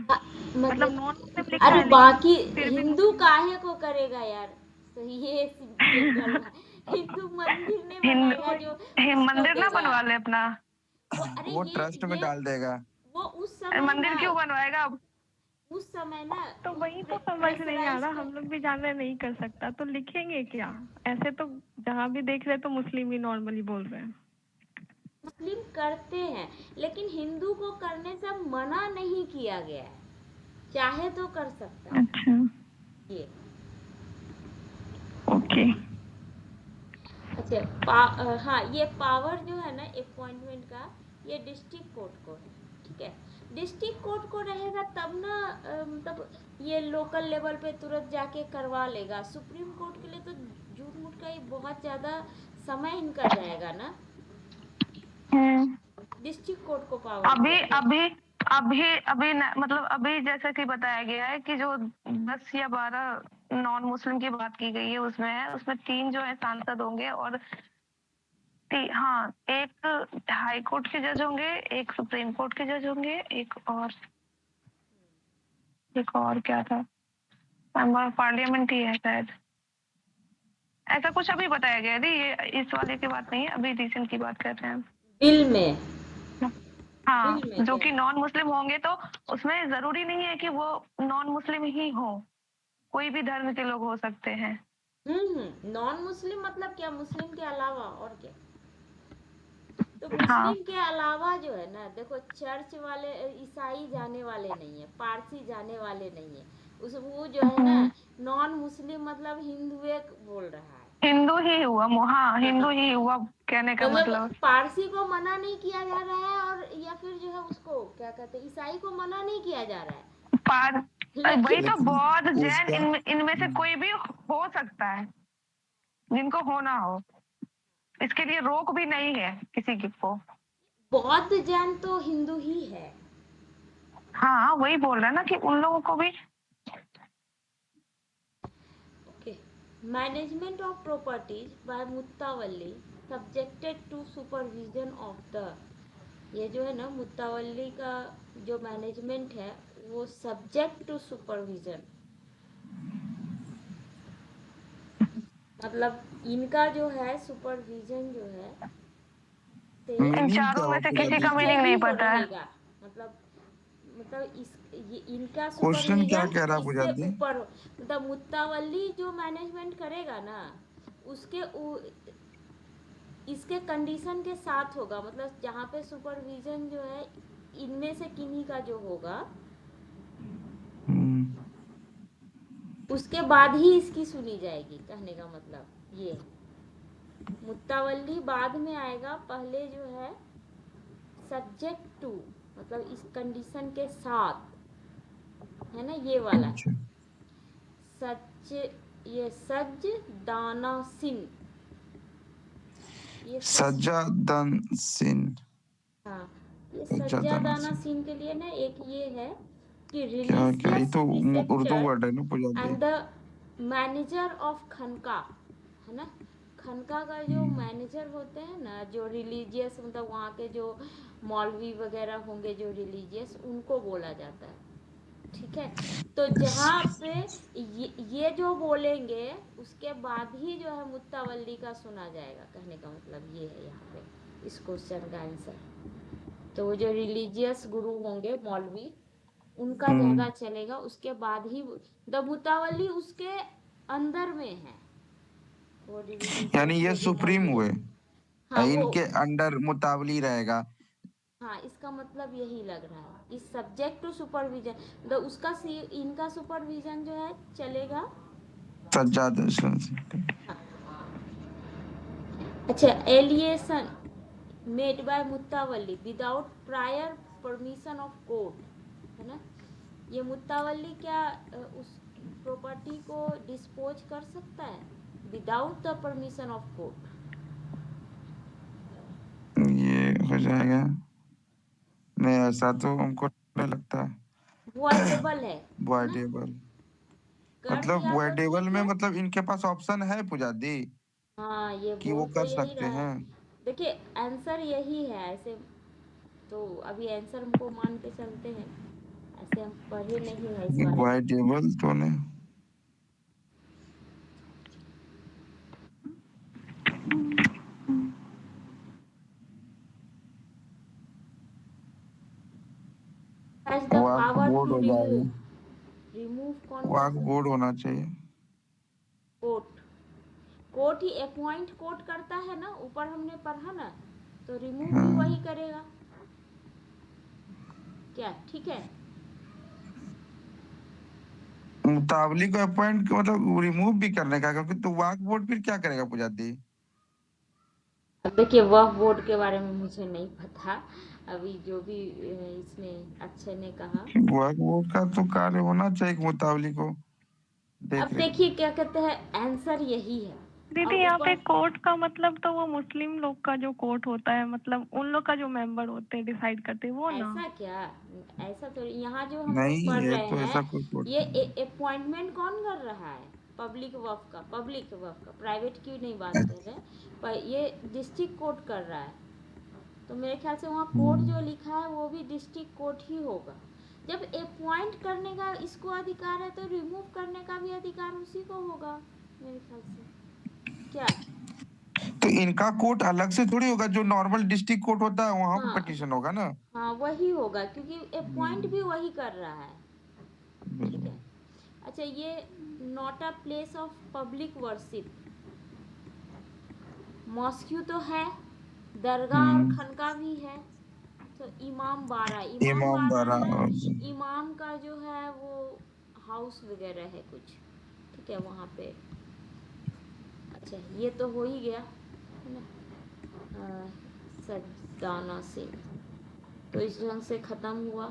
D: मतलब नॉन मुस्लिम लिखा
E: अरे
D: है,
E: बाकी
D: फिर भी
E: हिंदू काहे को करेगा यार? तो ये जनरल हिंदू मंदिर ने बनाएगा जो उसको
D: मंदिर ना
E: देगा।
D: बनवा ले अपना,
E: अरे
C: वो ट्रस्ट में डाल देगा।
E: वो उस समय
D: मंदिर
E: ना,
D: क्यों बनवाएगा अब?
E: उस समय ना,
D: तो वही तो समझ नहीं आ रहा, हम लोग भी जान रहे नहीं कर सकता तो लिखेंगे क्या? ऐसे तो जहाँ भी देख रहे तो मुस्लिम ही नॉर्मली बोल रहे हैं।
E: मुस्लिम करते हैं, लेकिन हिंदू को करने से मना नहीं किया गया है, चाहे तो कर सकता है।
D: अच्छा,
E: ये
D: ओके।
E: अच्छा, हाँ, ये पावर जो है ना अपॉइंटमेंट का, ये डिस्ट्रिक्ट कोर्ट को है, ठीक है। डिस्ट्रिक्ट कोर्ट को रहेगा तब ना, मतलब ये लोकल लेवल पे तुरंत जाके करवा लेगा। सुप्रीम कोर्ट के लिए तो झूठ मूठ का ही बहुत ज़्यादा समय इनका जाएगा ना। डिस्ट्रिक्ट कोर्ट को पावर
D: अभी मतलब अभी जैसा कि बताया गया है कि जो 10 या 12 नॉन मुस्लिम की बात की गई है, उसमें 3 जो है सांसद होंगे और हाँ, एक हाई कोर्ट के जज होंगे, एक सुप्रीम कोर्ट के जज होंगे, एक और क्या था, पार्लियामेंट ही है शायद, ऐसा कुछ अभी बताया गया है। ये इस वाले की बात नहीं है, अभी रिसेंट की बात कर रहे हैं
E: बिल में।
D: हाँ,
E: बिल में
D: जो कि नॉन मुस्लिम होंगे, तो उसमें जरूरी नहीं है कि वो नॉन मुस्लिम ही हो, कोई भी धर्म के लोग हो सकते हैं।
E: नॉन मुस्लिम मतलब क्या? मुस्लिम के अलावा और क्या? तो
D: हाँ,
E: मुस्लिम के अलावा जो है ना, देखो चर्च वाले, ईसाई जाने वाले नहीं है, पारसी जाने वाले नहीं है, उस वो जो है ना, नॉन मुस्लिम मतलब हिंदू एक बोल रहा है,
D: हिंदू ही हुआ। हाँ, हिंदू ही हुआ कहने का मतलब
E: पारसी को मना नहीं किया जा रहा है, और या फिर जो है उसको क्या कहते हैं, ईसाई को मना नहीं किया जा रहा है।
D: वही तो, बौद्ध जैन इनमें से कोई भी हो सकता है जिनको होना हो, इसके लिए रोक भी नहीं है किसी को।
E: बौद्ध जैन तो हिंदू ही है।
D: हाँ, वही बोल रहा है ना कि उन लोगों को भी।
E: Management of properties by mutawalli subjected to supervision of the, ये जो है ना मुत्तावल्ली का जो मैनेजमेंट है वो सब्जेक्ट टू सुपरविजन मतलब इनका जो है सुपरविजन जो है से
C: मीनिंग क्या
D: चारों में
C: हुआ
D: से किसी
C: पुजादी?
D: का मीनिंग नहीं पता है।
E: रहेगा। मतलब इनका
C: क्वेश्चन क्या
E: सुपरविजन
C: कह रहा
E: इससे
C: पुजादी?
E: ऊपर मतलब मुत्तावल्ली जो मैनेजमेंट करेगा ना उसके इसके कंडीशन के साथ होगा। मतलब जहाँ पे सुपरविजन जो है इनमें से किन्हीं का जो होगा
C: हम्म,
E: उसके बाद ही इसकी सुनी जाएगी। कहने का मतलब ये मुत्तावल्ली बाद में आएगा, पहले जो है सब्जेक्ट टू मतलब इस कंडीशन के साथ है ना ये वाला
C: अच्छा।
E: सच ये सज दाना सिन ये
C: सज्जादन सिन।
E: हाँ ये
C: सज्जादाना
E: सज्जादाना
C: सिन
E: सीन के लिए ना एक ये है कि
C: क्या क्या? ये
E: रिलीजियस
C: तो उर्दू
E: प्रिसेप्टर
C: वर्ड है ना पुजादी?
E: एंड द मैनेजर ऑफ खनका है ना। खनका का जो मैनेजर होते हैं ना जो रिलीजियस मतलब वहाँ के जो मौलवी वगैरह होंगे जो रिलीजियस उनको बोला जाता है। ठीक है तो जहाँ पे ये जो बोलेंगे उसके बाद ही जो है मुत्तावल्ली का सुना जाएगा। कहने का मतलब ये है यहाँ पे इस क्वेश्चन का आंसर। तो वो जो रिलीजियस गुरु होंगे मौलवी उनका ज्यादा चलेगा, उसके बाद ही द मुत्तावल्ली उसके अंदर में है वो
C: यानी
E: रिलीजियस
C: ये
E: वो जो
C: सुप्रीम
E: मौलवी
C: हुए,
E: है। हाँ वो
C: इनके अंडर मुतावली रहेगा।
E: हाँ इसका मतलब यही लग रहा है इस सब्जेक्ट टू सुपरविजन उसका इनका सुपरविजन जो है चलेगा।
C: सज्जाद सिन।
E: हाँ। अच्छा alienation made by mutawalli without prior permission of court है ना। ये मुत्तावल्ली क्या उस प्रॉपर्टी को डिस्पोज कर सकता है without the permission of court.
C: ये हो जाएगा? नहीं, ऐसा तो हमको नहीं लगता है।
E: वॉइडेबल है ना।
C: वॉइडेबल
E: कर
C: मतलब
E: दिया तो
C: वॉइडेबल
E: ठीक
C: में
E: है।
C: मतलब इनके पास ऑप्शन है पुजादी
E: हाँ ये
C: कि वो
E: बोल तो
C: कर
E: यही
C: सकते
E: रहा है।
C: हैं?
E: देखिए आंसर यही है ऐसे तो अभी आंसर हमको मान के चलते हैं। ऐसे हम पढ़े नहीं है इस बारे में।
C: वॉइडेबल तो नहीं।
E: Has the
C: waqf
E: power
C: board
E: to
C: हो
E: रिमूव
C: जाएगा।
E: रिमूव कौन कर
C: वाक
E: सकता
C: बोर्ड होना चाहिए।
E: कोर्ट कोर्ट ही अपॉइंट कोर्ट करता है ना ऊपर हमने पढ़ा ना तो रिमूव भी वही करेगा क्या। ठीक है
C: मुतावली को अपॉइंट मतलब रिमूव भी करने का, क्योंकि तो वाक बोर्ड फिर क्या करेगा पुजादी?
E: अब देखिए वह बोर्ड के बारे में मुझे नहीं पता। अभी जो भी इसने अक्षय ने कहा
C: वाक बोर्ड का तो कार्य होना चाहिए मुतावली को
E: अब
C: देख रेख।
E: देखिए क्या कहते हैं आंसर यही है।
D: दीदी
E: अब
D: यहाँ पे
E: ऊपर
D: कोर्ट का मतलब तो वो मुस्लिम लोग का जो कोर्ट होता है मतलब उन लोग का जो मेंबर होते हैं डिसाइड करते हैं वो ना।
E: ऐसा क्या ऐसा तो यहाँ जो हम लोग
C: नहीं
E: पढ़
C: है
E: रहे
C: तो ऐसा
E: हैं
C: कोई कोर्ट
E: ये
C: नहीं।
E: अपॉइंटमेंट कौन कर रहा है पब्लिक वर्क का प्राइवेट की नहीं बात कर रहे हैं पर ये डिस्ट्रिक्ट कोर्ट कर रहा है। तो मेरे ख्याल से वहाँ कोर्ट जो लिखा है वो भी डिस्ट्रिक्ट कोर्ट ही होगा। जब अपॉइंट करने का इसको अधिकार है तो रिमूव करने का भी अधिकार उसी को होगा मेरे ख्याल से क्या।
C: तो इनका कोर्ट अलग से थोड़ी होगा, जो नॉर्मल डिस्ट्रिक्ट कोर्ट होता है वहां पे
E: हाँ
C: पिटीशन होगा ना।
E: हाँ वही होगा क्योंकि अपॉइंट भी वही कर रहा है। ठीक है अच्छा ये not a place of public worship mosque तो है दरगाह और खनका भी है। तो इमाम
C: इमाम
E: बाड़ा
C: बारा
E: है
C: और
E: इमाम का जो है वो हाउस वगैरह है कुछ। ठीक है वहाँ पे। अच्छा ये तो हो ही गया है ना सज्जाना से तो इस ढंग से ख़त्म हुआ।